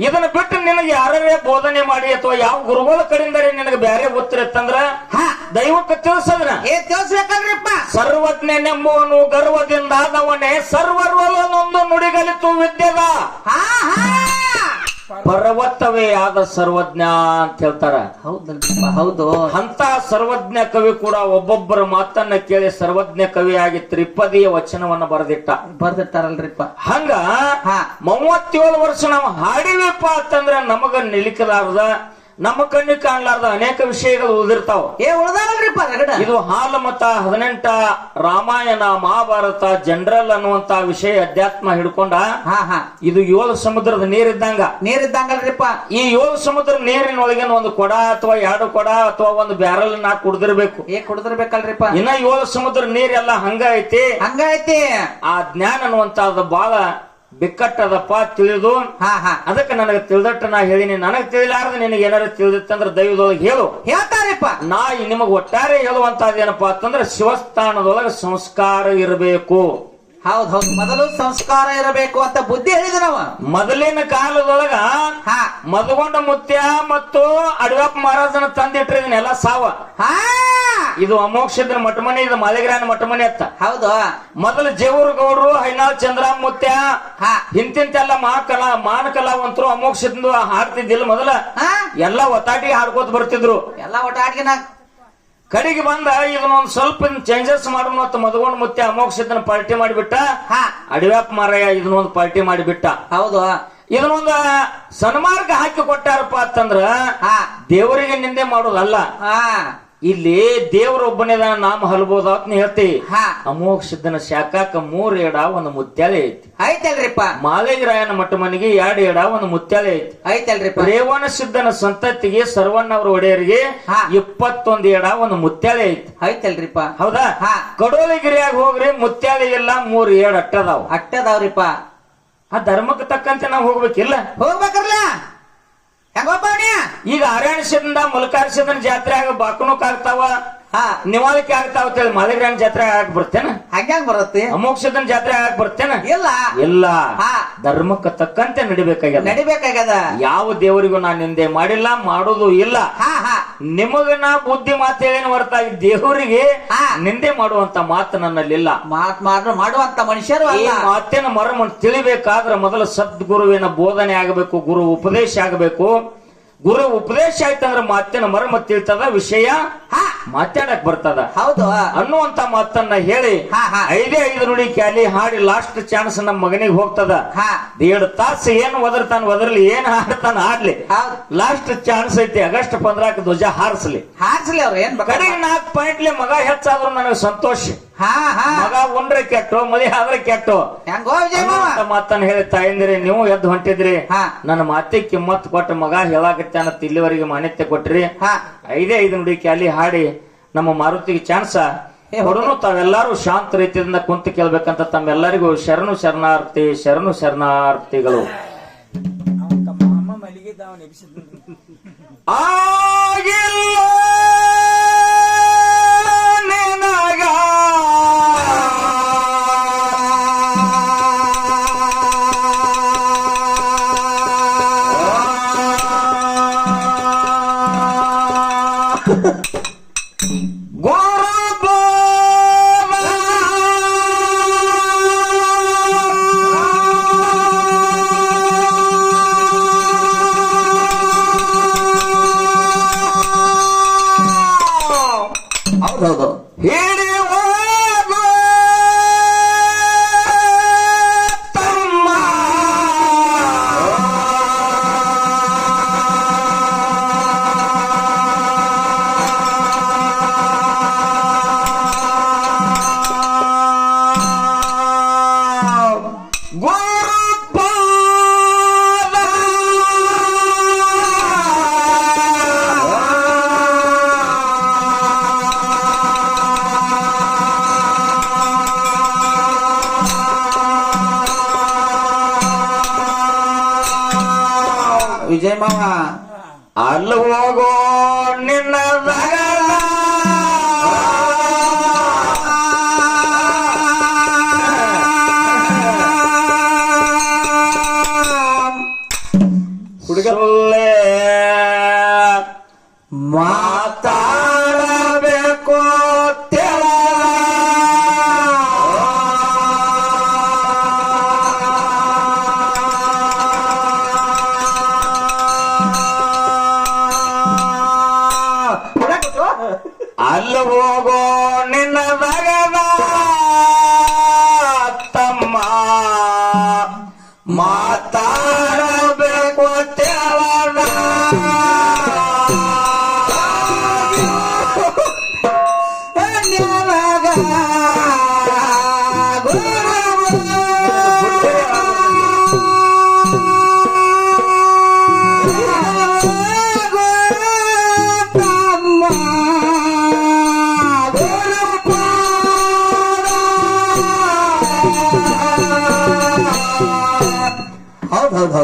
B: ಇದನ್ನ ಬಿಟ್ಟು ನಿನಗೆ ಯಾರೇ ಬೋಧನೆ ಮಾಡಿ ಅಥವಾ ಯಾವ ಗುರುಗಳ ಕಡೆಯಿಂದ ನಿನಗೆ ಬೇರೆ ಉತ್ತರ ಇತ್ತಂದ್ರ ದೈವಕ್ಕೆ ತಿಳಿಸದ್ರ
A: ತಿಳಿಸ್ಬೇಕಲ್ರಿಪ್ಪ.
B: ಸರ್ವಜ್ಞನೆಂಬುವನು ಗರ್ವದಿಂದಾದವನೇ ಸರ್ವರ್ವಲೊಂದು ನುಡಿಗಲಿತು ವಿದ್ಯೆದ ಪರ್ವತವೇ ಆದ ಸರ್ವಜ್ಞ ಅಂತ ಹೇಳ್ತಾರ.
A: ಹೌದಲ್ರಿಪ್ಪ. ಹೌದು. ಅಂತ
B: ಸರ್ವಜ್ಞ ಕವಿ ಕೂಡ ಒಬ್ಬೊಬ್ಬರ ಮಾತನ್ನ ಕೇಳಿ ಸರ್ವಜ್ಞ ಕವಿಯಾಗಿ ತ್ರಿಪದಿಯ ವಚನವನ್ನ
A: ಬರೆದಿಟ್ಟಾರಲ್ರಿಪ್ಪ.
B: ಹಂಗ 37 ವರ್ಷ ನಾವು ಹಾಡಿವಿಪ್ಪ ಅಂತಂದ್ರ ನಮಗ ನಿಲಿಕಲಾರ್ದ ನಮ್ಮ ಕಣ್ಣಿಗೆ ಕಾಣ್ಲಾರ್ದ ಅನೇಕ ವಿಷಯಗಳು ಉಳಿದಿರ್ತಾವ.
A: ಉಳ್ದಾವಲ್ರಿಪ್ಪ.
B: ಇದು ಹಾಲಮತ 18 ರಾಮಾಯಣ ಮಹಾಭಾರತ ಜನರಲ್ ಅನ್ನುವಂತ ವಿಷಯ ಅಧ್ಯಾತ್ಮ ಹಿಡ್ಕೊಂಡ ಇದು 7 ಸಮುದ್ರದ ನೀರಿದ್ದಂಗಲ್ರಿಪ್ಪ. ಈ 7 ಸಮುದ್ರ ನೀರಿನೊಳಗಿನ ಒಂದು ಕೊಡ ಅಥವಾ 2 ಕೊಡ ಅಥವಾ ಒಂದು ಬ್ಯಾರಲ್ ನಾ ಕುಡ್ದಿರ್ಬೇಕು.
A: ಕುಡ್ದಿರ್ಬೇಕಲ್ರಿಪ್ಪ.
B: ಇನ್ನ 7 ಸಮುದ್ರ ನೀರೆಲ್ಲ ಹಂಗ ಐತಿ. ಆ ಜ್ಞಾನ ಅನ್ನುವಂತ ಬಹಳ ಬಿಕ್ಕಟ್ಟದಪ್ಪ ತಿಳಿದು. ಅದಕ್ಕೆ ನನಗೆ ತಿಳಿದಟ್ಟ ನಾ ಹೇಳಿನಿ. ನನಗೆ ತಿಳಿಲಾರ್ದ ನಿನಗೆ ಏನಾರು ತಿಳಿದಿತ್ತಂದ್ರ ದೈವದೊಳಗೆ ಹೇಳ್ತಾರಪ್ಪ. ನಾ ನಿಮಗ್ ಒಟ್ಟಾರೆ ಹೇಳುವಂತದೇನಪ್ಪಾ ಅಂತಂದ್ರ ಶಿವಸ್ಥಾನದೊಳಗೆ ಸಂಸ್ಕಾರ ಇರಬೇಕು.
A: ಹೌದು. ಮೊದಲು ಸಂಸ್ಕಾರ ಇರಬೇಕು ಅಂತ ಬುದ್ಧಿ ಹೇಳಿದ ನಾವು.
B: ಮೊದಲಿನ ಕಾಲದೊಳಗ ಮದಗೊಂಡ ಮುತ್ಯ ಮತ್ತು ಅಡವ್ಯಪ್ಪ ಮಹಾರಾಜನ ತಂದಿಟ್ರಿದನ್ನೆಲ್ಲ ಸಾವ. ಇದು ಅಮೋಕ್ಷದ ಮಠಮನೆ, ಇದು ಮಾಲಿಗ್ರಾನ ಮಠಮನೆ ಅತ್ತ.
A: ಹೌದು.
B: ಮೊದಲು ಜೇವೂರು ಗೌಡ್ರು, ಹೈನಾಳ್ ಚಂದ್ರಾಮ್ ಮುತ್ಯ ಇಂತಿಂತೆಲ್ಲ ಮಾನ ಕಲಾವಂತರು ಅಮೋಕ್ಷದಿಂದ ಹಾಡ್ತಿದ್ದಿಲ್ಲ. ಮೊದಲ ಎಲ್ಲ ಒತ್ತಾಟಿಗೆ ಹಾಡ್ಕೋತ ಬರ್ತಿದ್ರು.
A: ಎಲ್ಲ ಒಟ್ಟಾಟಿಗೆ
B: ಕಡೆಗೆ ಬಂದ ಇದನ್ನೊಂದ್ ಸ್ವಲ್ಪ ಚೇಂಜಸ್ ಮಾಡೋಣ ಅಂತ ಮದಗೊಂಡ್ ಮುತ್ತೆ ಅಮೋಕ್ಷದನ್ನ ಪಾರ್ಟಿ ಮಾಡಿಬಿಟ್ಟ. ಅಡವ್ಯಾಪ್ ಮಾರಯ್ಯ ಇದನ್ನೊಂದು ಪಾರ್ಟಿ ಮಾಡಿಬಿಟ್ಟ.
A: ಹೌದು.
B: ಇದನ್ನೊಂದ ಸನ್ಮಾರ್ಗ ಹಾಕಿ ಕೊಟ್ಟಾರಪ್ಪ ಅಂತಂದ್ರ ದೇವರಿಗೆ ನಿಂದೆ ಮಾಡೋದಲ್ಲ. ಇಲ್ಲಿ ದೇವರೊಬ್ಬನೇ ನಾಮ ಹಲ್ಬೋದ ಅಂತ ಹೇಳ್ತೀವಿ. ಅಮೋಕ್ಷದನ ಶಾಖಾಕ 3 ಎಡ ಒಂದು ಮುತ್ಯಾಲೆ
A: ಐತಲ್ರಿಪ್ಪ.
B: ಮಾಲಿಗ್ರಾಯನ ಮಠ ಮನೆಗೆ 2 ಎಡ ಒಂದು ಮುತ್ಯಾಲೆ
A: ಐತಲ್ರಿಪ್ಪ.
B: ರೇವಣ ಸಿದ್ದನ ಸಂತತಿಗೆ ಸರ್ವಣ್ಣವ್ರ ಒಡೆಯರಿಗೆ 21 ಎಡ ಒಂದು ಮುತ್ಯಾಲೆ
A: ಐತಲ್ರಿಪ್ಪ.
B: ಹೌದಾ? ಕಡೋಲಿಗಿರಿಯಾಗ ಹೋಗ್ರಿ ಮುತ್ಯಾಲೆ ಇಲ್ಲ, 3 ಎಡ
A: ಅಟ್ಟದಾವ್ರಿಪ್ಪ.
B: ಆ ಧರ್ಮಕ್ಕೆ ತಕ್ಕಂತೆ ನಾವ್ ಹೋಗ್ಬೇಕಿಲ್ಲ.
A: ಹೋಗ್ಬೇಕಲ್ಲ.
B: ಈಗ ಆರ್ಯಾಣಿಸಿದಿಂದ ಮುಲಕಾರಿಸಿದ ಜಾತ್ರೆ ಆಗ ಬಾಕುನಕ್ ಆಗ್ತಾವ, ನಿವಾಳಿಕೆ ಆಗ್ತಾವ. ಮಾಲಿಗ್ರಾಯನ ಜಾತ್ರೆ ಆಗಕ್ ಬರ್ತೇನ?
A: ಹಂಗ್ಯಾಂಗ ಬರುತ್ತೆ?
B: ಅಮೋಕ್ಷದನ ಜಾತ್ರೆ ಆಗಕ್ ಬರ್ತೇನ?
A: ಇಲ್ಲ.
B: ಧರ್ಮಕ್ಕೆ ತಕ್ಕಂತೆ ನಡಿಬೇಕಾಗ್ಯದ. ಯಾವ ದೇವರಿಗೂ ನಾನು ನಿಂದೆ ಮಾಡಿಲ್ಲ, ಮಾಡೋದು ಇಲ್ಲ. ನಿಮಗ ನಾ ಬುದ್ಧಿ ಮಾತು ಹೇಳಿನ ಹೊರತಾಗಿ ದೇವರಿಗೆ ನಿಂದೆ ಮಾಡುವಂತ ಮಾತು ನನ್ನಲ್ಲಿಲ್ಲ.
A: ಮಾಡುವಂತ ಮನುಷ್ಯರು
B: ಈ ಮಾತಿನ ಮರ್ಮ ತಿಳಿಬೇಕಾದ್ರೆ ಮೊದಲು ಸದ್ಗುರುವಿನ ಬೋಧನೆ ಆಗಬೇಕು, ಗುರು ಉಪದೇಶ ಆಗಬೇಕು. ಗುರು ಉಪದೇಶ ಆಯ್ತಂದ್ರ ಮಾತಿನ ಮರ್ಮ ತಿಳ್ತದ, ವಿಷಯ ಮಾತಾಡಕ್ ಬರ್ತದ.
A: ಹೌದು
B: ಅನ್ನುವಂತ ಮಾತನ್ನ ಹೇಳಿ 5 ನುಡಿ ಕ್ಯಾಲಿ ಹಾಡಿ ಲಾಸ್ಟ್ ಚಾನ್ಸ್ ನಮ್ಮ ಮಗನಿಗೆ ಹೋಗ್ತದ. 1.5 ತಾಸು ಏನ್ ಒದರ್ಲಿ, ಏನ್ ಹಾಡ್ತಾನ ಆಡ್ಲಿ, ಲಾಸ್ಟ್ ಚಾನ್ಸ್ ಐತಿ. ಆಗಸ್ಟ್ 15ಕ್ಕೆ ಧ್ವಜ ಹಾರಿಸ್ಲಿ.
A: ಅವ್ರ ಏನ್
B: ಕಡೆಗೆ 4 ಪಾಯಿಂಟ್ಲಿ ಮಗ ಹೆಚ್ಚಾದ್ರು ನನಗೆ ಸಂತೋಷ. ಮಗ ಉಂಡ್ರೆ ಕೆಟ್ಟು, ಮಳಿ ಆದ್ರೆ ಕೆಟ್ಟು ಮಾತನ್ನ ಹೇಳಿ ತಾಯಿಂದಿರಿ ನೀವು ಎದ್ದು ಹೊಂಟಿದ್ರಿ. ನನ್ನ ಮಾತಿಗೆ ಕಿಮ್ಮತ್ ಕೊಟ್ಟ ಮಗ ಹೇಳಾಕತ್ತಾನ, ಇಲ್ಲಿವರೆಗೆ ಮಾನ್ಯತೆ ಕೊಟ್ರಿ. 5 ನುಡಿ ಕ್ಯಾಲಿ ಹಾಡಿ ನಮ್ಮ ಮಾರುತಿಗೆ ಚಾನ್ಸ ಹೊಡನು ತಾವೆಲ್ಲರೂ ಶಾಂತ ರೀತಿಯಿಂದ ಕುಂತು ಕೇಳ್ಬೇಕಂತ ತಮ್ಮೆಲ್ಲರಿಗೂ ಶರಣು ಶರಣಾರ್ಥಿಗಳು. ಆಗಿಲ್ಲ ನಿನಗ
A: ಹೌದು ವಿಜಯ ಮಾವ
B: ಅಲ್ಲಿ ಹೋಗೋ ನಿನ್ನ ಹುಡುಗರಲ್ಲೇ ಮಾತಾಡಬೇಕು ಅಲ್ಲಿ ಹೋಗೋ ನಿನ್ನ ಮಗನ ತಮ್ಮ ಮಾತಾಡಬೇಕು ತೆವನ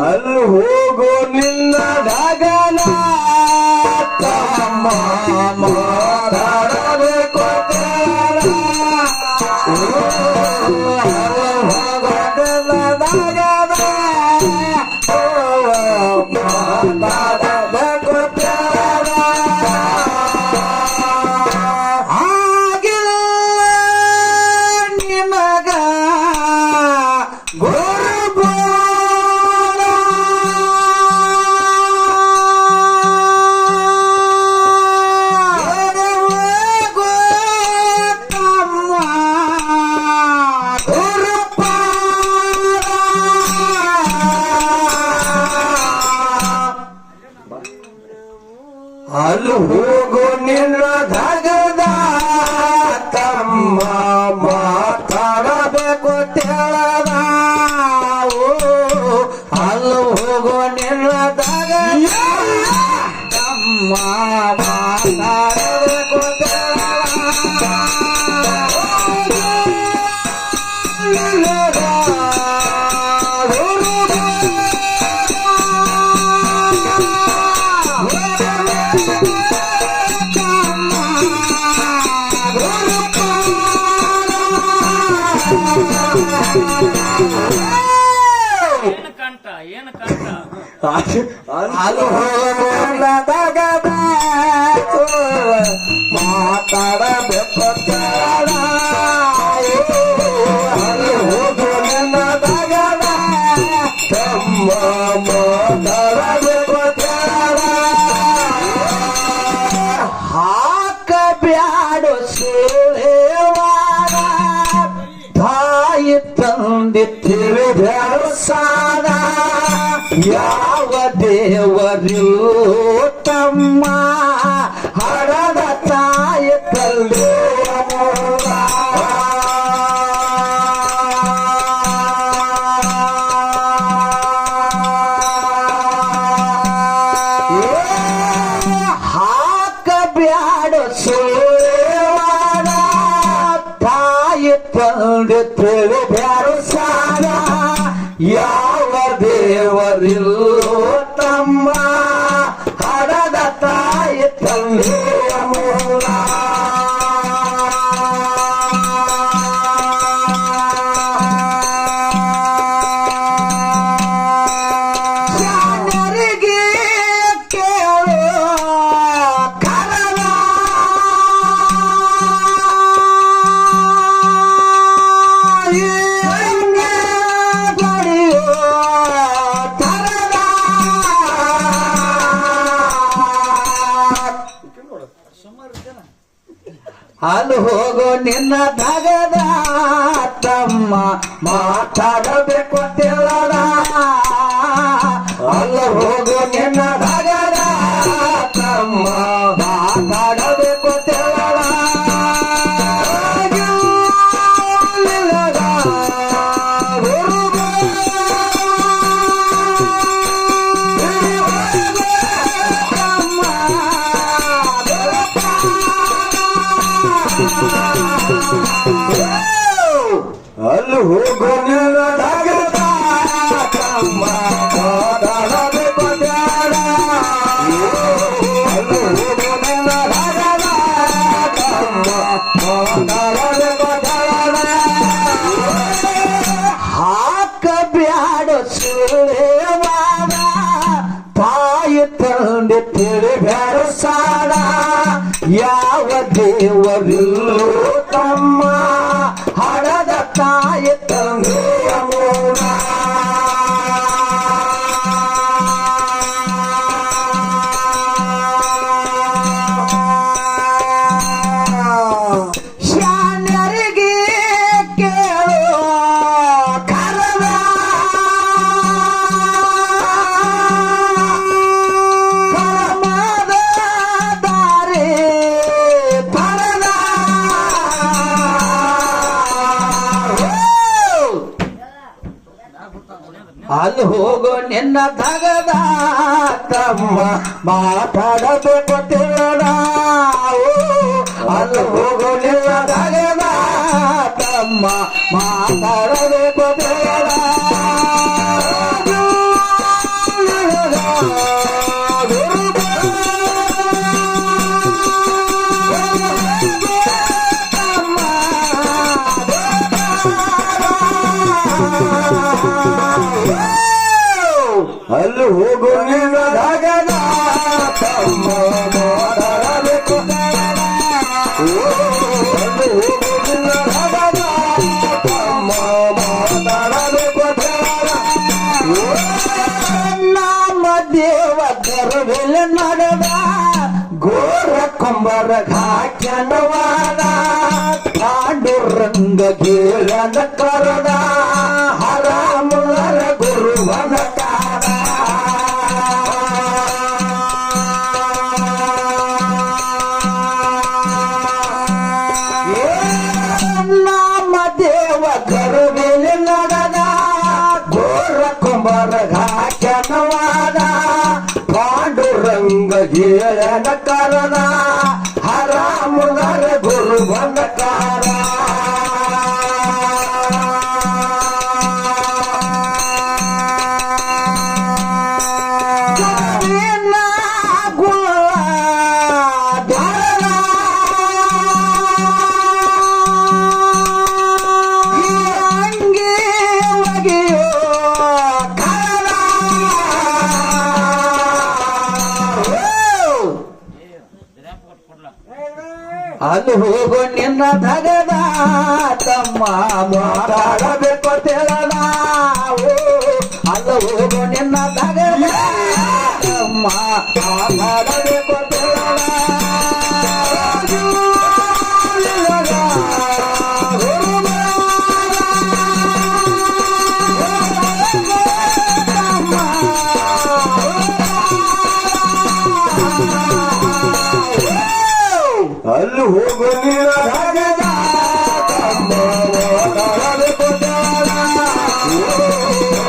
B: ಅಲ್ಲಿ ಹೋಗೋ ನಿನ್ನ ಗಗನ ತಮ್ಮ ಮಾತಾಡಬೇಕು ಅಲ್ಲಿ ಹೋಗೋ ನಿನ್ನ ಧಗದ ತಮ್ಮ ಮಾತಾಡಬೇಕು ತೆಳದ ಅಲ್ಲಿ ಹೋಗೋ ನಿನ್ನ ಧಗದ ತಮ್ಮ ಮಾತಾಡಬೇಕು
C: ಏನು ಕಂಠ
B: ಮಾತಾಡಬೇಕು ಹಾಕ ಬ್ಯಾಡು ಸುಳೇವಾರ ತಾಯಿ ತಂದಿತ್ತಿರು ಬ್ಯಾಡು ಸಾದ ಯಾವ ದೇವರಿಲ್ಲೋ ತಮ್ಮ ಹರದ ತಾಯಿ ತಲ್ಲಿ ಹಾಕ ಬ್ಯಾಡ ಸುಳೇವಾರ
D: ತಂದೆ ತಿಳಿದ್ಯಾರು ಸಾಲ ಯಾವ ದೇವರಿಲ್ಲೋ ತಮ್ಮ ಹಡದ ತಾಯಿ ತಂದೆಯ ಮೂಲ ಶಾನ್ಯರಿಗೆ ಕೇಳು ಕರವ ಅಲ್ಲಿ ಹೋಗೋ ನಿನ್ನ ಧಗದ ತಮ್ಮ ಮಾತಾಡಬೇಕು ತಿಳದ ಅಲ್ಲಿ ಹೋಗೋ ನಿನ್ನ ಧಗದ ತಮ್ಮ ಮಾತಾಡಬೇಕು ತಿಳದ ಅಲ್ಲಿ ಹೋಗೋ ನಿನ್ನ ಧಗದ ತಮ್ಮ ಮಾತಾಡಬೇಕು ತಿಳದ ಅಲ್ಲಿ ಹೋಗೋ ನಿನ್ನ ಧಗದ ತಮ್ಮ ಮಾತಾಡಬೇಕು ತಿಳದ ಹಾಕ ಬ್ಯಾಡ ಸುಳ್ಳೆವಾದ ತಾಯಿ ತಂದೆ ತಿಳಿಬ್ಯಾಡ ಸಾಲ ಯಾವ ದೇವರಿಲ್ಲೋ ತಮ್ಮ ಹಡದ ತಾಯಿ ತಂದೆಯ ಮೂಲ ಶಾನ್ಯರಿಗೆ ಕೇಳು ಕರವ ಪರಮದ ದಾರಿ ಪರದ ಅಲ್ಲಿ ಹೋಗೋ ನಿನ್ನ ಧಗದ ತಮ್ಮ ಮಾತಾಡಬೇಕು ತಿಳದ ಅಲ್ಲಿ ಹೋಗೋ ನಿನ್ನ ಧಗದ ತಮ್ಮ ಮಾತಾಡಬೇಕು ತಿಳದ ಅಲ್ಲಿ ಹೋಗೋ ನಿನ್ನ ಧಗದ ತಮ್ಮ ಮಾತಾಡಬೇಕು ಅಲ್ಲಿ ಹೋಗೋ ನಿನ್ನ ಧಗದ ತಮ್ಮ ಮಾತಾಡಬೇಕು ನಮ್ಮ ದೇವ ಗರ್ವೆಲ್ಲ ನಡೆದ ಗೋರ ಕೊಂಬರ ಘಾಕ್ಯನವಾದ ಪಾಂಡುರಂಗ ಗೇಳನ ಕರದ ಹರಾಮುಲರ ಗುರುವನ ಕಾರ ನಮ್ಮ ದೇವ ಗರ್ವೆಲ್ಲ ನಡೆದ ಗೋರ ಕೊಂಬರ ಘಾಕ್ಯನವಾದ ಪಾಂಡುರಂಗ ಗೇಳನ ಕರದ ಹರಾಮುಲರ ಗುರುವನ ಕಾರ ಅಲ್ಲಿ ಹೋಗೋ ನಿನ್ನ ಧಗದ ತಮ್ಮ ಮಾತಾಡಬೇಕು ತಿಳದ ಅಲ್ಲಿ ಹೋಗೋ ನಿನ್ನ ಧಗದ ತಮ್ಮ ಮಾತಾಡಬೇಕು ತಿಳದ ಅಲ್ಲಿ ಹೋಗೋ ನಿನ್ನ ಧಗದ ತಮ್ಮ ಮಾತಾಡಬೇಕು ತಿಳದ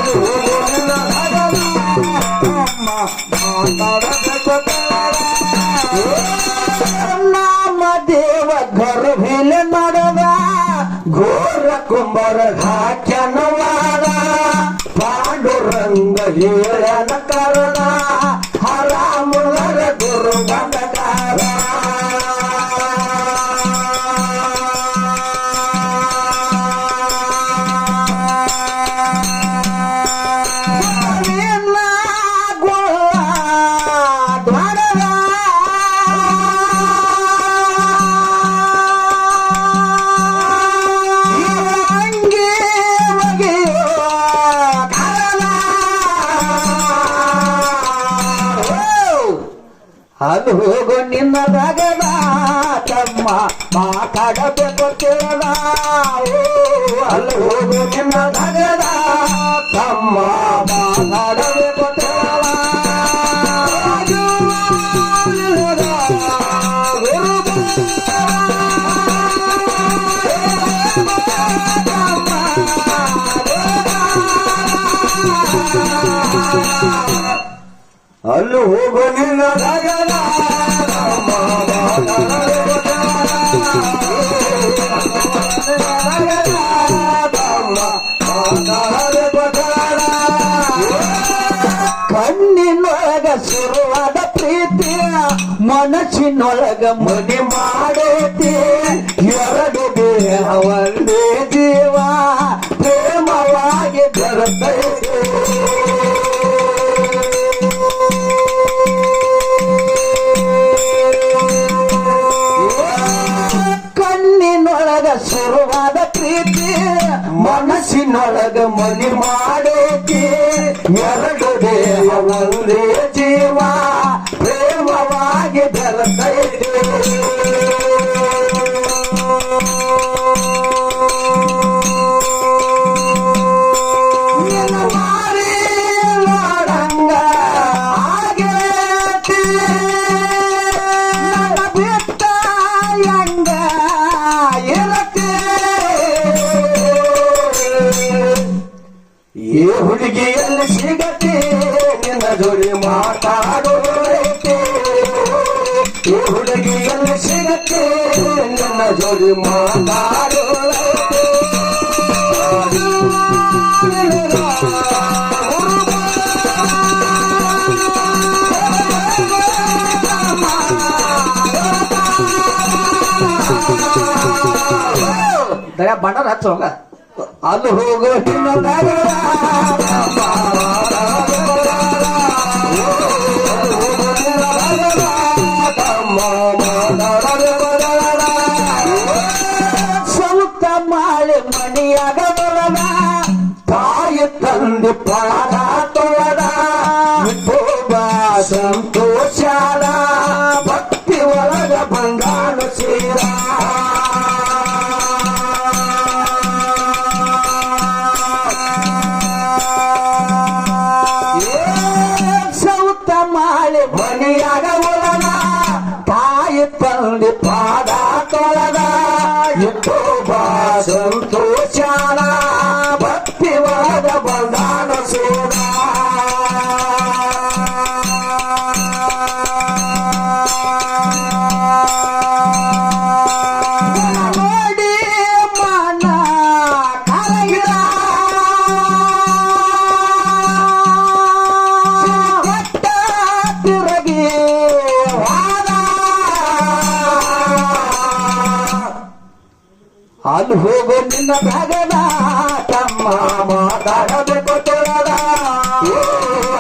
D: ಹೋಗೋ ನಿನ್ನ ಧಗದ ತಮ್ಮ ಮಾತಾಡಬೇಕು ತಿಳದ ನಮ್ಮ ದೇವ ಗರ್ಭಿಲೆ ನಡೆದ ಘೋರ ಹೊರಗಾಕ್ಯನವಾದ ಪಾಂಡುರಂಗ ಹೇಳನ ಕಾರಣ ಹರಾಮುಲರ ದುರ್ಗಂಧಕಾರ ಅದು ಹೋಗು ನಿನ್ನ ರಗದ ತಮ್ಮ ಮಾತಾಡಬೇಕು ಕೇಳ ಅಲ್ಲಿ ಹೋಗು ನಿನ್ನ ರಗದ ತಮ್ಮ ಮಾತಾಡಬೇಕು ಕೇಳ ಅಲ್ಲಿ ಹೋಗು ನಿನ್ನ ರಗದ ಕಣ್ಣಿನೊಳಗ ಶುರುವಾದ ಪ್ರೀತಿಯ ಮನಸ್ಸಿನೊಳಗ ಮನೆ ಮಾಡೈತಿ ಎರಡು ದೇಹ ಒಂದೇ ಜೀವ ಪ್ರೇಮವಾಗಿ ಬೆರೆತೈತಿ ಕಣ್ಣಿನೊಳಗ ಶುರುವಾದ ಪ್ರೀತಿ ಮನಸ್ಸಿನೊಳಗ ಮನೆ ಮಾಡೈತಿ ಎರಡು ದೇಹ ಒಂದೇ ಜೀವ ಪ್ರೇಮವಾಗಿ ಬೆರೆತೈತಿ ಮಾರಿ ನೋಡಂಗ ಆಗೇತಿ ಬಿಟ್ಟ ಹೆಂಗ ಇರತ್ತೆ ಈ ಹುಡುಗಿಯಲ್ಲಿ ಸಿಗತ್ತೆ ನಿನ್ನ ಜೋಡಿ ಮಾತಾಡೋರೈತೆ ಈ ಹುಡುಗಿಯಲ್ಲಿ ಸಿಗತ್ತೆ ನಿನ್ನ ಜೋಡಿ ಮಾತಾಡೋರೈತೆ
A: ದಯ ಬಣ್ಣದ ಹಚ್ಚ ಹೋಗ
D: ಅದು ಹೋಗೋ ನಿನ್ನ ನಗರ
A: ಸ್ವಲ್ಪ ಮಾಳೆ ಮಣಿಯಾಗ ಬರದ
D: ತಾಯಿ ತಂದೆ ಪಾದ ತೊಳೆದ ಸಂತೋಷಾದ ಭಕ್ತಿ ಒಳಗ ಬಂಗಾಳ ಸೇರ
A: ಸೌತ ಮಾಳೆ
D: ಮನೆಯಾಗ ಒಳಗ ತಾಯಿ ತಂದೆ ಪಾದ ತೊಳೆದ ಇಟ್ಟು ಬಾ ಸಂತೋಷಾದ ಭಕ್ತಿ ಒಳಗ ಬಂಗಾಳ ಸೇರ
A: ನೋಡಿ ಮನ ಕರಗಿದ ಕೊಟ್ಟ ತಿರುಗಿ ವಾದ
D: ಅಲ್ಲಿ ಹೋಗೋ ನಿನ್ನ ಭಗದ ತಮ್ಮ ಮಾತಾಡಬೇಕು ತೊಳದ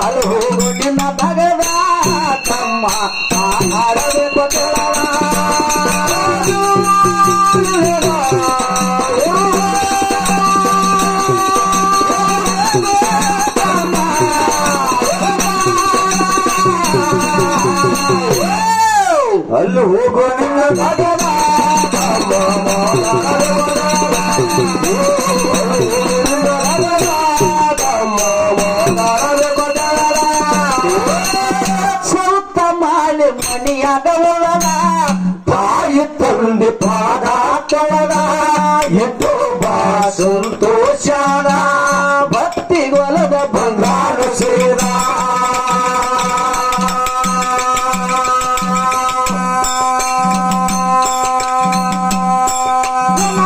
D: ಅಲ್ಲಿ ಹೋಗೋ ನಿನ್ನ ಭಗದ ತಮ್ಮ ಮಾತಾಡಬೇಕು ತೊಳದ ಅಲ್ಲಿ ಹೋಗೋ ನಿನ್ನ ಭಗದ ತಮ್ಮ
A: ಸೌತ ಮಾಳೆ ಮಣಿಯಾಗ ಒಳಗ
D: ತಾಯಿ ತಂದೆ ಪಾದ ತೊಳೆದ ಎದ್ದು ಬಾ ಸಂತೋಷದ ಭಕ್ತಿಗೊಲದ ಬಂಗಾರ ಸೇರ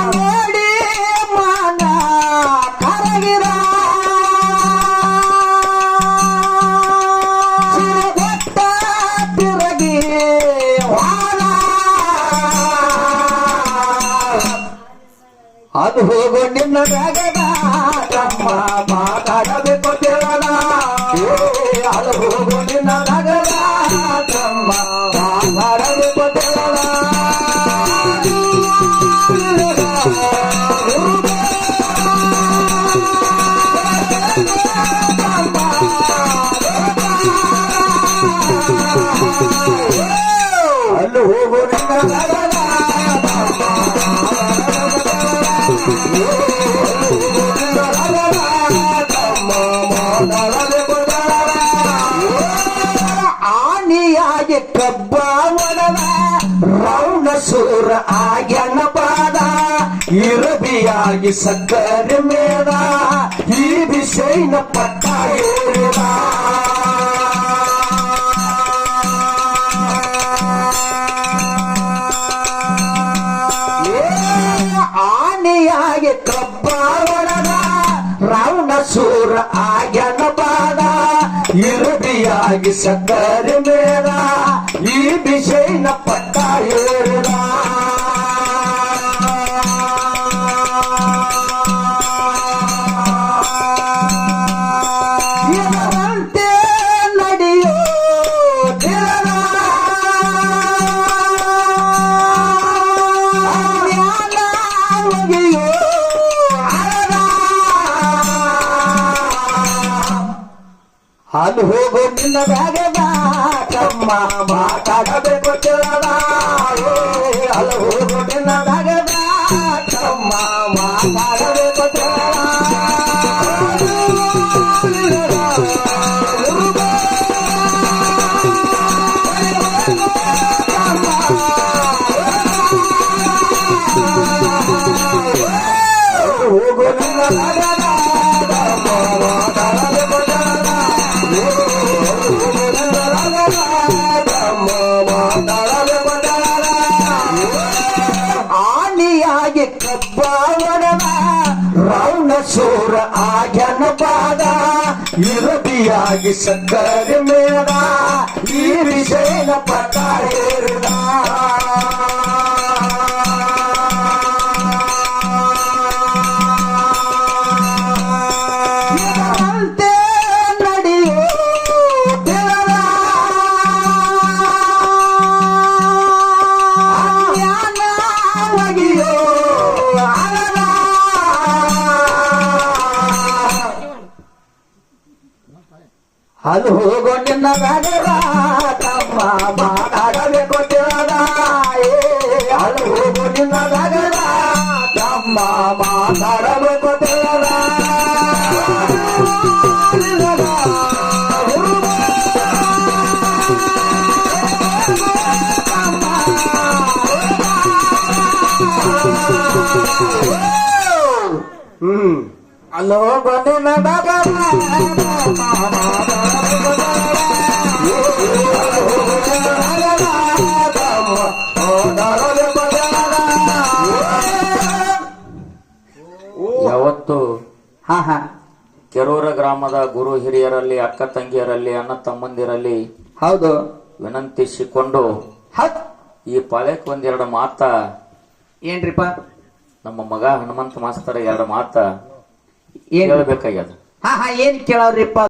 A: ನೋಡಿ ಮನ
D: ಅದು ಹೋಗೋ ನಿನ್ನ ರಾಗದ ತಮ್ಮ ಮಾತಾಡಬೇಕು ತಿಳದ ಅದು ಹೋಗೋ ನಿನ್ನ ರಾಗದ ತಮ್ಮ ಮಾತಾಡಬೇಕು ತಿಳದ ಅಲ್ಲಿ ಹೋಗೋ ನಿನ್ನ ರಾಗದ ಆನಿಯಾಗಿ ಕಬ್ಬ ಒಡದ ರೌಣ ಸೂರ ಆಗ್ಯನ ಪಾದ ಇರಬಿಯಾಗಿ ಸಕ್ಕರೆ ಮೇದ ಈ ಬಿಸೈನ ಪಟ್ಟ ಏರಿದ ಆನೆಯಾಗಿ ಕಬ್ಬ ಒಡದ ರಾವಣ ಸೂರ ಆಗ್ಯನ ಪಾದ ಇರುಬಿಯಾಗಿ ಸಕ್ಕರೆ ಮೇದ ಈ ಬಿಸೈನ ಪಟ್ಟ ಏರಿದ ಇದರಂತೆ ನಡೆಯೋ ಅಲ್ಲಿ ಹೋಗೋ ನಿನ್ನ ಬ್ಯಾಗದ ತಮ್ಮ ಮಾತಾಡಬೇಕು ತಿಳದ ಅಲ್ಲಿ ಹೋಗೋ ನಿನ್ನ ಬ್ಯಾಗದ ತಮ್ಮ ಮಾತಾಡಬೇಕು ಹೋಗೋ ನಿನ್ನ ಬ್ಯಾಗದ ತಮ್ಮ ಮಾತಾಡಬೇಕು ಆನಿಯಾಗಿ ಕಬ್ಬ ಒಡದ ರೌಣ ಸೂರ ಆಗ್ಯನ ಪಾದ ಇರಬಿಯಾಗಿ ಸಕ್ಕರೆ ಮೇದ ಈ ವಿಷಯನ ಪಟ್ಟ ಏರಿದ ಇದರಂತೆ ನಡೆಯೋ ಅಲ್ಲಿ ಹೋಗೋ ನಿನ್ನ ರಾಗದ ತಮ್ಮ ಮಾತಾಡಬೇಕು ತಿಳದ ಅಲ್ಲಿ ಹೋಗೋ ನಿನ್ನ ರಾಗದ ತಮ್ಮ ಮಾತಾಡಬೇಕು ತಿಳದ ಅಲ್ಲೋ ಬಂದಿನ
B: ಯಾವತ್ತು
A: ಹಾ ಹಾ
B: ಕೆರೂರ ಗ್ರಾಮದ ಗುರು ಹಿರಿಯರಲ್ಲಿ ಅಕ್ಕ ತಂಗಿಯರಲ್ಲಿ ಅಣ್ಣ ತಮ್ಮಂದಿರಲ್ಲಿ
A: ಹೌದು
B: ವಿನಂತಿಸಿಕೊಂಡು
A: ಹೌದ್
B: ಈ ಪಾಳ್ಯಕ್ಕೆ ಒಂದೆರಡು ಮಾತ
A: ಏನ್ರಿಪ್ಪ
B: ನಮ್ಮ ಮಗ ಹನುಮಂತ ಮಾಸ್ತರ ಎರಡು ಮಾತ
A: ಏನ್
B: ಹೇಳ್ಬೇಕಾಗ್ಯದ.
A: ಹಾ ಹಾ ಏನ್ ಕೇಳವ್ರಿಪ್ಪ